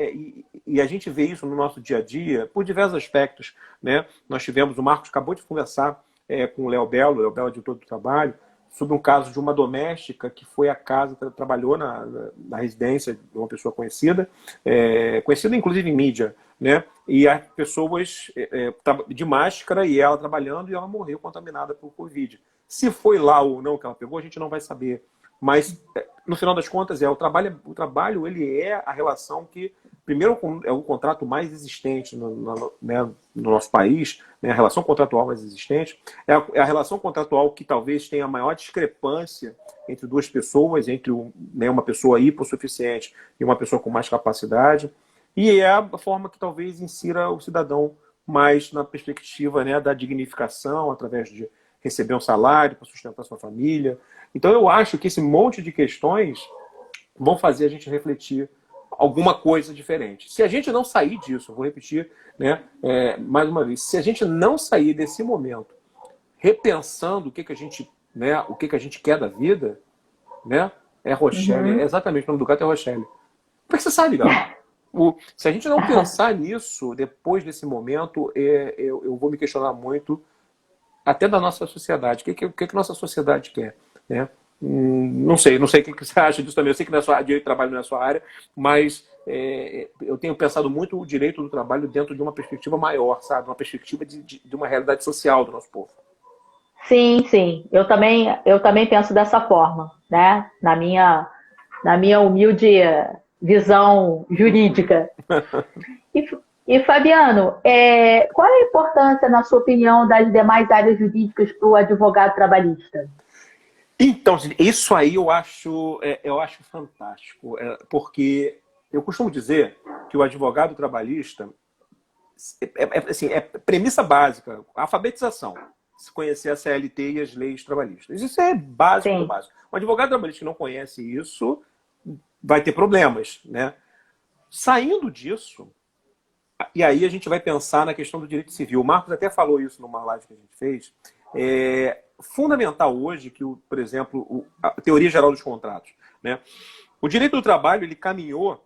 B: e a gente vê isso no nosso dia a dia por diversos aspectos, né? Nós tivemos, o Marcos acabou de conversar com o Léo Belo, editor do trabalho, sobre um caso de uma doméstica que foi à casa, trabalhou na residência de uma pessoa conhecida, conhecida inclusive em mídia, né? E as pessoas de máscara e ela trabalhando e ela morreu contaminada por Covid. Se foi lá ou não que ela pegou, a gente não vai saber. Mas, no final das contas, o trabalho ele é a relação que, primeiro, é o contrato mais existente né, no nosso país, né, a relação contratual mais existente, é a relação contratual que talvez tenha a maior discrepância entre duas pessoas, entre né, uma pessoa hipossuficiente e uma pessoa com mais capacidade, e é a forma que talvez insira o cidadão mais na perspectiva, né, da dignificação, através de receber um salário para sustentar sua família. Então eu acho que esse monte de questões vão fazer a gente refletir alguma coisa diferente. Se a gente não sair disso, vou repetir, né, mais uma vez, se a gente não sair desse momento repensando o que a gente, né, o que a gente quer da vida, né, Rochelle, exatamente, o nome do gato é Rochelle. Como é que você sabe, Gato? Se a gente não pensar nisso depois desse momento, eu vou me questionar muito até da nossa sociedade. O que a nossa sociedade quer? Né? Não sei o que você acha disso também. Eu sei que direito do trabalho não é a sua área, mas eu tenho pensado muito o direito do trabalho dentro de uma perspectiva maior, sabe? Uma perspectiva de uma realidade social do nosso povo.
C: Sim, sim. Eu também penso dessa forma, né? Na minha humilde visão jurídica. E Fabiano, qual é a importância, na sua opinião, das demais áreas jurídicas para o advogado trabalhista?
B: Então, isso aí eu acho fantástico, porque eu costumo dizer que o advogado trabalhista assim, é premissa básica, a alfabetização, se conhecer a CLT e as leis trabalhistas. Isso é básico do básico. Um advogado trabalhista que não conhece isso vai ter problemas, né? Saindo disso, e aí a gente vai pensar na questão do direito civil. O Marcos até falou isso numa live que a gente fez. É fundamental hoje que, por exemplo, a teoria geral dos contratos, né? O direito do trabalho, ele caminhou,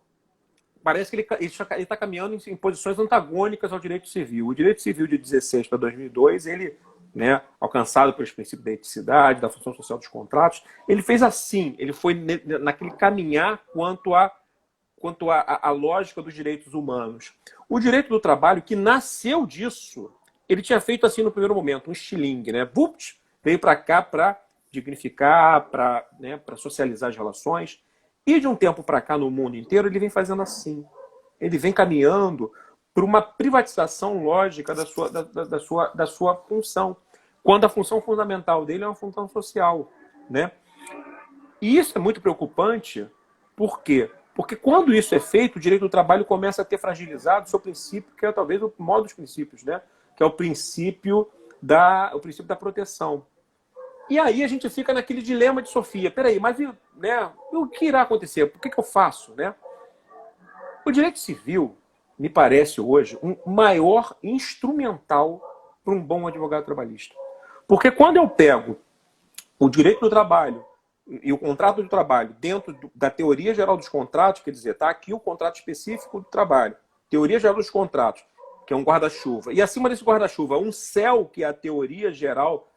B: parece que ele está caminhando em posições antagônicas ao direito civil. O direito civil de 16 para 2002, ele, né, alcançado pelos princípios da eticidade, da função social dos contratos, ele fez assim, ele foi naquele caminhar quanto à lógica dos direitos humanos. O direito do trabalho, que nasceu disso, ele tinha feito assim no primeiro momento, um estilingue, né? Veio para cá para dignificar, para socializar as relações. E de um tempo para cá, no mundo inteiro, ele vem fazendo assim. Ele vem caminhando para uma privatização lógica da sua função, quando a função fundamental dele é uma função social, né? E isso é muito preocupante, por quê? Porque quando isso é feito, o direito do trabalho começa a ter fragilizado o seu princípio, que é talvez o maior dos princípios, né? Que é o princípio da proteção. E aí a gente fica naquele dilema de Sofia. Peraí, mas né, o que irá acontecer? O que eu faço? Né? O direito civil, me parece hoje, um maior instrumental para um bom advogado trabalhista. Porque quando eu pego o direito do trabalho e o contrato do trabalho dentro da teoria geral dos contratos, quer dizer, está aqui o contrato específico do trabalho, teoria geral dos contratos, que é um guarda-chuva, e acima desse guarda-chuva, um céu, que é a teoria geral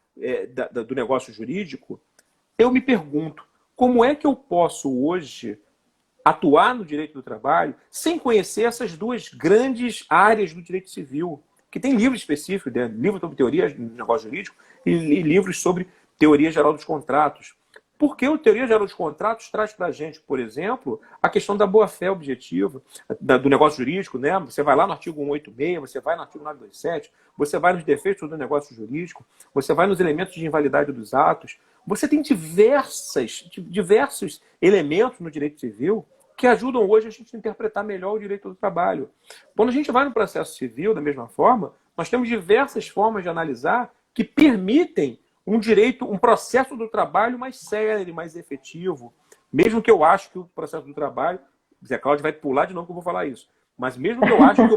B: do negócio jurídico, eu me pergunto, como é que eu posso hoje atuar no direito do trabalho sem conhecer essas duas grandes áreas do direito civil, que tem livros específicos, né? Livro sobre teoria do negócio jurídico e livros sobre teoria geral dos contratos. Porque a teoria geral dos contratos traz para a gente, por exemplo, a questão da boa-fé objetiva, do negócio jurídico, né? Você vai lá no artigo 186, você vai no artigo 927, você vai nos defeitos do negócio jurídico, você vai nos elementos de invalidade dos atos. Você tem diversos elementos no direito civil que ajudam hoje a gente a interpretar melhor o direito do trabalho. Quando a gente vai no processo civil, da mesma forma, nós temos diversas formas de analisar que permitem um processo do trabalho mais sério, mais efetivo. Mesmo que eu acho que o processo do trabalho, Zé Cláudio vai pular de novo que eu vou falar isso, mas mesmo que eu acho que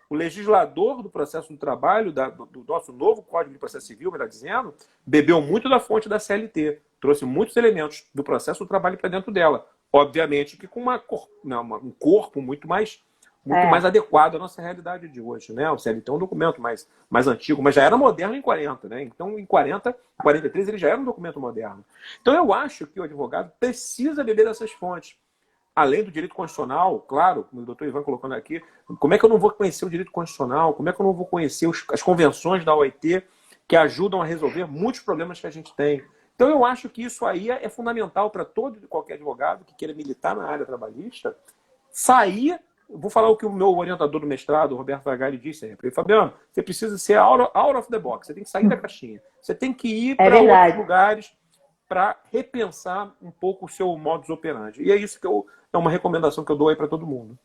B: o legislador do processo do trabalho, do nosso novo Código de Processo Civil, melhor dizendo, bebeu muito da fonte da CLT, trouxe muitos elementos do processo do trabalho para dentro dela. Obviamente que com um corpo muito mais muito mais adequado à nossa realidade de hoje, né? O CLT é um documento mais antigo, mas já era moderno em 40, né? Então, em 43, ele já era um documento moderno. Então, eu acho que o advogado precisa beber dessas fontes. Além do direito constitucional, claro, como o doutor Ivan colocando aqui, como é que eu não vou conhecer o direito constitucional? Como é que eu não vou conhecer as convenções da OIT que ajudam a resolver muitos problemas que a gente tem? Então, eu acho que isso aí é fundamental para todo e qualquer advogado que queira militar na área trabalhista, sair. Vou falar o que o meu orientador do mestrado, o Roberto Vagali, disse sempre. Fabiano, você precisa ser out of the box, você tem que sair da caixinha. Você tem que ir para outros lugares para repensar um pouco o seu modus operandi. E é isso que é uma recomendação que eu dou aí para todo mundo.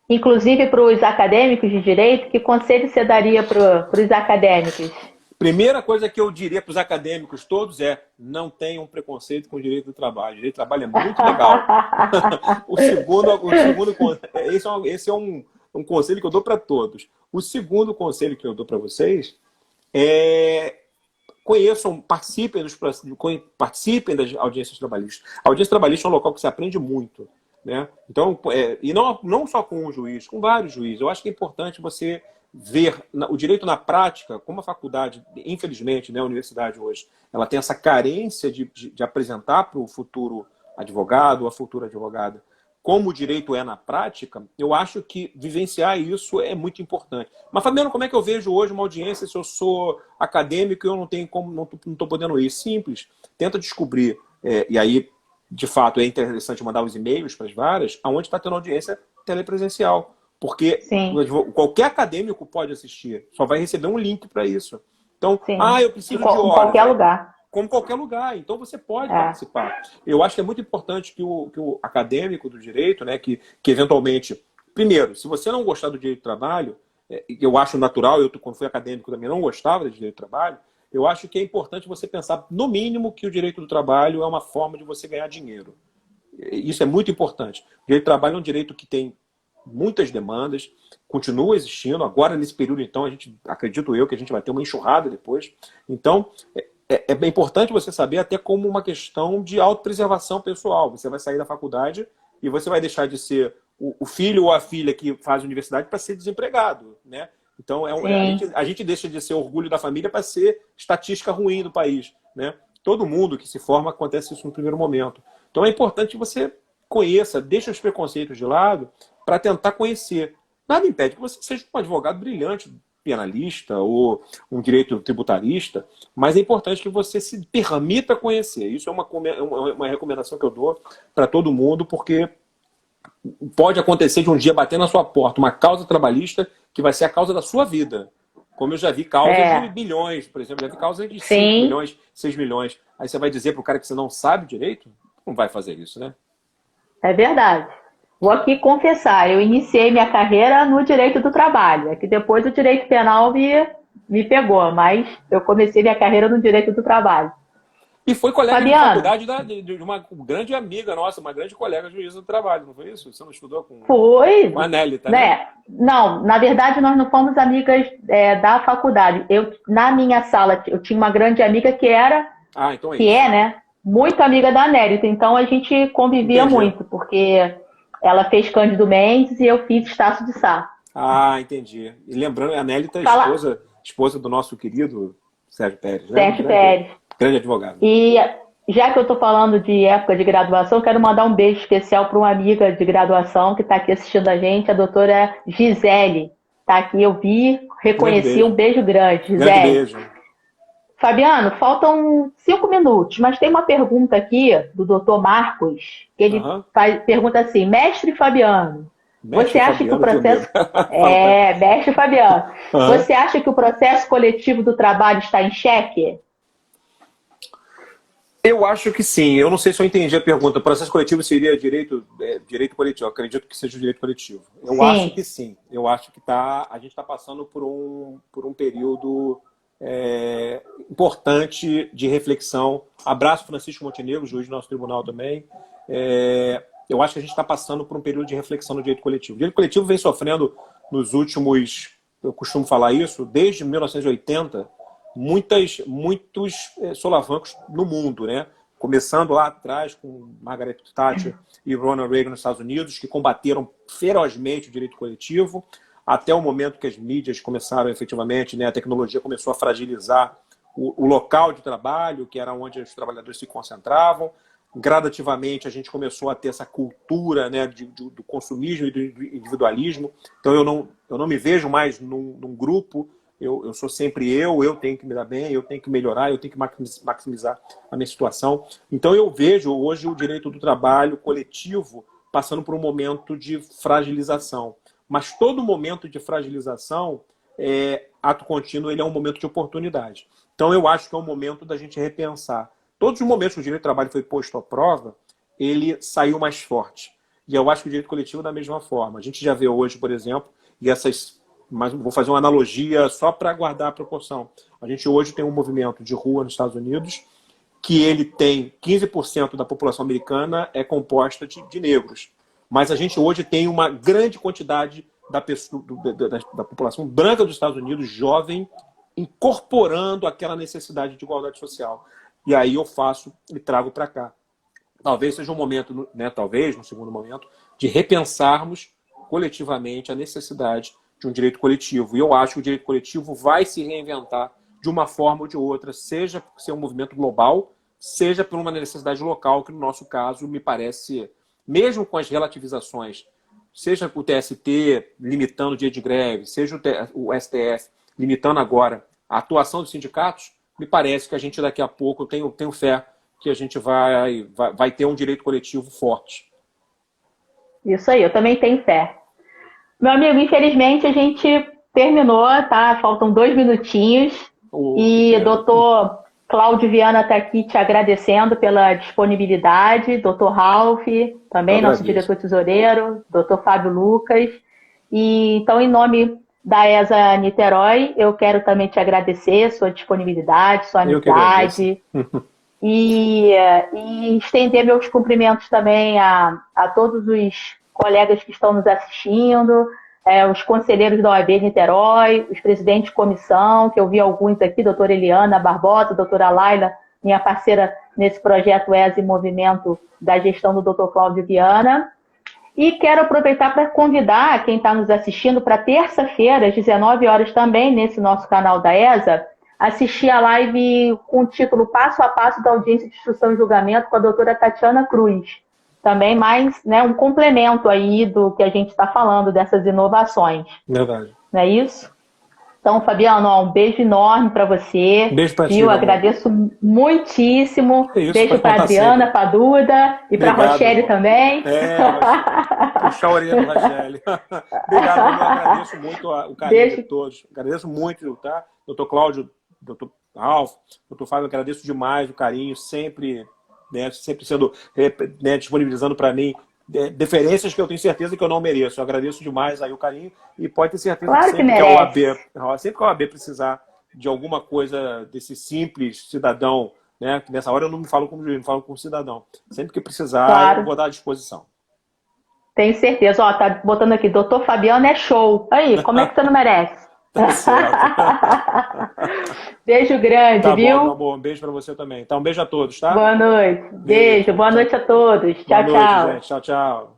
C: Inclusive para os acadêmicos de direito, que conselho você daria para os acadêmicos?
B: Primeira coisa que eu diria para os acadêmicos todos é: não tenham preconceito com o direito do trabalho. O direito do trabalho é muito legal. Esse é um conselho que eu dou para todos. O segundo conselho que eu dou para vocês é: conheçam, participem das audiências trabalhistas. A audiência trabalhista é um local que se aprende muito, né? Então, e não só com um juiz, com vários juízes. Eu acho que é importante você ver o direito na prática, como a faculdade, infelizmente, né, a universidade hoje, ela tem essa carência de apresentar para o futuro advogado ou a futura advogada como o direito é na prática. Eu acho que vivenciar isso é muito importante. Mas, Fabiano, como é que eu vejo hoje uma audiência se eu sou acadêmico e eu não estou podendo ir? Simples. Tenta descobrir, e aí, de fato, é interessante mandar os e-mails para as varas, aonde está tendo audiência telepresencial. Porque qualquer acadêmico pode assistir, só vai receber um link para isso. Então, eu preciso de horas.
C: Em qualquer lugar.
B: Como qualquer lugar. Então, você pode participar. Eu acho que é muito importante que o acadêmico do direito, né, que eventualmente... Primeiro, se você não gostar do direito do trabalho, eu acho natural, quando fui acadêmico também não gostava de direito do trabalho, eu acho que é importante você pensar, no mínimo, que o direito do trabalho é uma forma de você ganhar dinheiro. Isso é muito importante. O direito do trabalho é um direito que tem muitas demandas, continua existindo. Agora, nesse período, então, acredito eu que a gente vai ter uma enxurrada depois. Então, é bem importante você saber, até como uma questão de autopreservação pessoal. Você vai sair da faculdade e você vai deixar de ser o filho ou a filha que faz universidade para ser desempregado, né? Então, a gente deixa de ser orgulho da família para ser estatística ruim do país, né? Todo mundo que se forma acontece isso no primeiro momento. Então, é importante que você conheça, deixe os preconceitos de lado para tentar conhecer. Nada impede que você seja um advogado brilhante, penalista ou um direito tributarista, mas é importante que você se permita conhecer. Isso é uma recomendação que eu dou para todo mundo, porque pode acontecer de um dia bater na sua porta uma causa trabalhista que vai ser a causa da sua vida. Como eu já vi causas de bilhões, por exemplo, já vi causas de 5 milhões, 6 milhões. Aí você vai dizer para o cara que você não sabe direito? Não vai fazer isso, né?
C: É verdade. Vou aqui confessar, eu iniciei minha carreira no direito do trabalho, é que depois o direito penal me pegou, mas eu comecei minha carreira no direito do trabalho.
B: E foi colega
C: Fabiano,
B: de faculdade de uma grande amiga nossa, uma grande colega juíza do trabalho, não foi isso? Você não estudou com a Nélita, né?
C: Não, na verdade nós não fomos amigas da faculdade. Na minha sala, eu tinha uma grande amiga que
B: então
C: né, muito amiga da Nélita, então a gente convivia muito, porque ela fez Cândido Mendes e eu fiz Estácio de Sá.
B: Entendi. E lembrando, a Nélita é esposa do nosso querido Sérgio Pérez, né?
C: Sérgio Pérez.
B: Grande advogado.
C: E já que eu estou falando de época de graduação, quero mandar um beijo especial para uma amiga de graduação que está aqui assistindo a gente, a doutora Gisele. Está aqui, eu vi, reconheci, um beijo grande, Gisele.
B: Grande beijo.
C: Fabiano, faltam 5 minutos, mas tem uma pergunta aqui do doutor Marcos, que ele pergunta assim: mestre Fabiano, você acha que o processo... mestre Fabiano, você acha que o processo coletivo do trabalho está em xeque?
B: Eu acho que sim. Eu não sei se eu entendi a pergunta. O processo coletivo seria direito coletivo? Eu acredito que seja o direito coletivo. Eu acho que sim. Eu acho que a gente está passando por um período importante de reflexão. Abraço Francisco Montenegro, juiz do nosso tribunal também. Eu acho que a gente está passando por um período de reflexão no direito coletivo. O direito coletivo vem sofrendo nos últimos, eu costumo falar isso, desde 1980, muitos solavancos no mundo, né? começando lá atrás com Margaret Thatcher e Ronald Reagan nos Estados Unidos, que combateram ferozmente o direito coletivo, até o momento que as mídias começaram efetivamente, né, a tecnologia começou a fragilizar o local de trabalho, que era onde os trabalhadores se concentravam. Gradativamente a gente começou a ter essa cultura, né, do consumismo e do individualismo. Então eu não me vejo mais num grupo, eu sou sempre eu tenho que me dar bem, eu tenho que melhorar, eu tenho que maximizar a minha situação. Então eu vejo hoje o direito do trabalho coletivo passando por um momento de fragilização. Mas todo momento de fragilização, ato contínuo, ele é um momento de oportunidade. Então eu acho que é um momento da gente repensar. Todos os momentos que o direito do trabalho foi posto à prova, ele saiu mais forte. E eu acho que o direito coletivo da mesma forma. A gente já vê hoje, por exemplo, mas vou fazer uma analogia só para guardar a proporção. A gente hoje tem um movimento de rua nos Estados Unidos que ele tem 15% da população americana é composta de negros. Mas a gente hoje tem uma grande quantidade da população branca dos Estados Unidos, jovem, incorporando aquela necessidade de igualdade social. E aí eu faço e trago para cá. Talvez seja um momento, né, talvez, no segundo momento, de repensarmos coletivamente a necessidade de um direito coletivo. E eu acho que o direito coletivo vai se reinventar de uma forma ou de outra, seja por ser um movimento global, seja por uma necessidade local, que no nosso caso me parece, mesmo com as relativizações, seja o TST limitando o dia de greve, seja o STF limitando agora a atuação dos sindicatos, me parece que a gente daqui a pouco, eu tenho fé que a gente vai ter um direito coletivo forte.
C: Isso aí, eu também tenho fé. Meu amigo, infelizmente a gente terminou, tá? Faltam 2 minutinhos. Doutor Cláudio Viana está aqui te agradecendo pela disponibilidade, doutor Ralph, também nosso diretor tesoureiro, doutor Fábio Lucas. Então, em nome da ESA Niterói, eu quero também te agradecer sua disponibilidade, sua amizade. E estender meus cumprimentos também a todos os colegas que estão nos assistindo, os conselheiros da OAB Niterói, os presidentes de comissão, que eu vi alguns aqui, doutora Eliana Barbosa, doutora Laila, minha parceira nesse projeto ESA e Movimento da gestão do doutor Cláudio Viana. E quero aproveitar para convidar quem está nos assistindo para terça-feira, às 19 horas também, nesse nosso canal da ESA, assistir a live com o título Passo a Passo da Audiência de Instrução e Julgamento com a doutora Tatiana Cruz. Também mais, né, um complemento aí do que a gente está falando, dessas inovações.
B: Verdade.
C: Não é isso? Então, Fabiano, um beijo enorme para você.
B: Beijo para ti.
C: Eu agradeço muitíssimo. Beijo para a Adriana, para a Duda e para a Rochelle também.
B: Puxar a orelha do Rochelle. Obrigado, eu agradeço muito o carinho de todos. Agradeço muito, tá? Doutor Cláudio, doutor Ralf, doutor Fábio, agradeço demais o carinho, sempre sendo disponibilizando para mim deferências que eu tenho certeza que eu não mereço. Eu agradeço demais aí o carinho e pode ter certeza
C: claro
B: sempre que a OAB precisar de alguma coisa desse simples cidadão, né? Que nessa hora eu não me falo como juiz, me falo como cidadão. Sempre que precisar, claro, eu vou dar à disposição.
C: Tenho certeza. Ó, tá botando aqui, doutor Fabiano é show. Aí, como é que você não merece?
B: Tá certo.
C: Beijo grande,
B: tá
C: viu?
B: Bom, tá bom. Um beijo para você também. Então, um beijo a todos, tá?
C: Boa noite. Beijo. Boa noite a todos. Tchau,
B: Boa noite,
C: tchau.
B: gente. Tchau, tchau.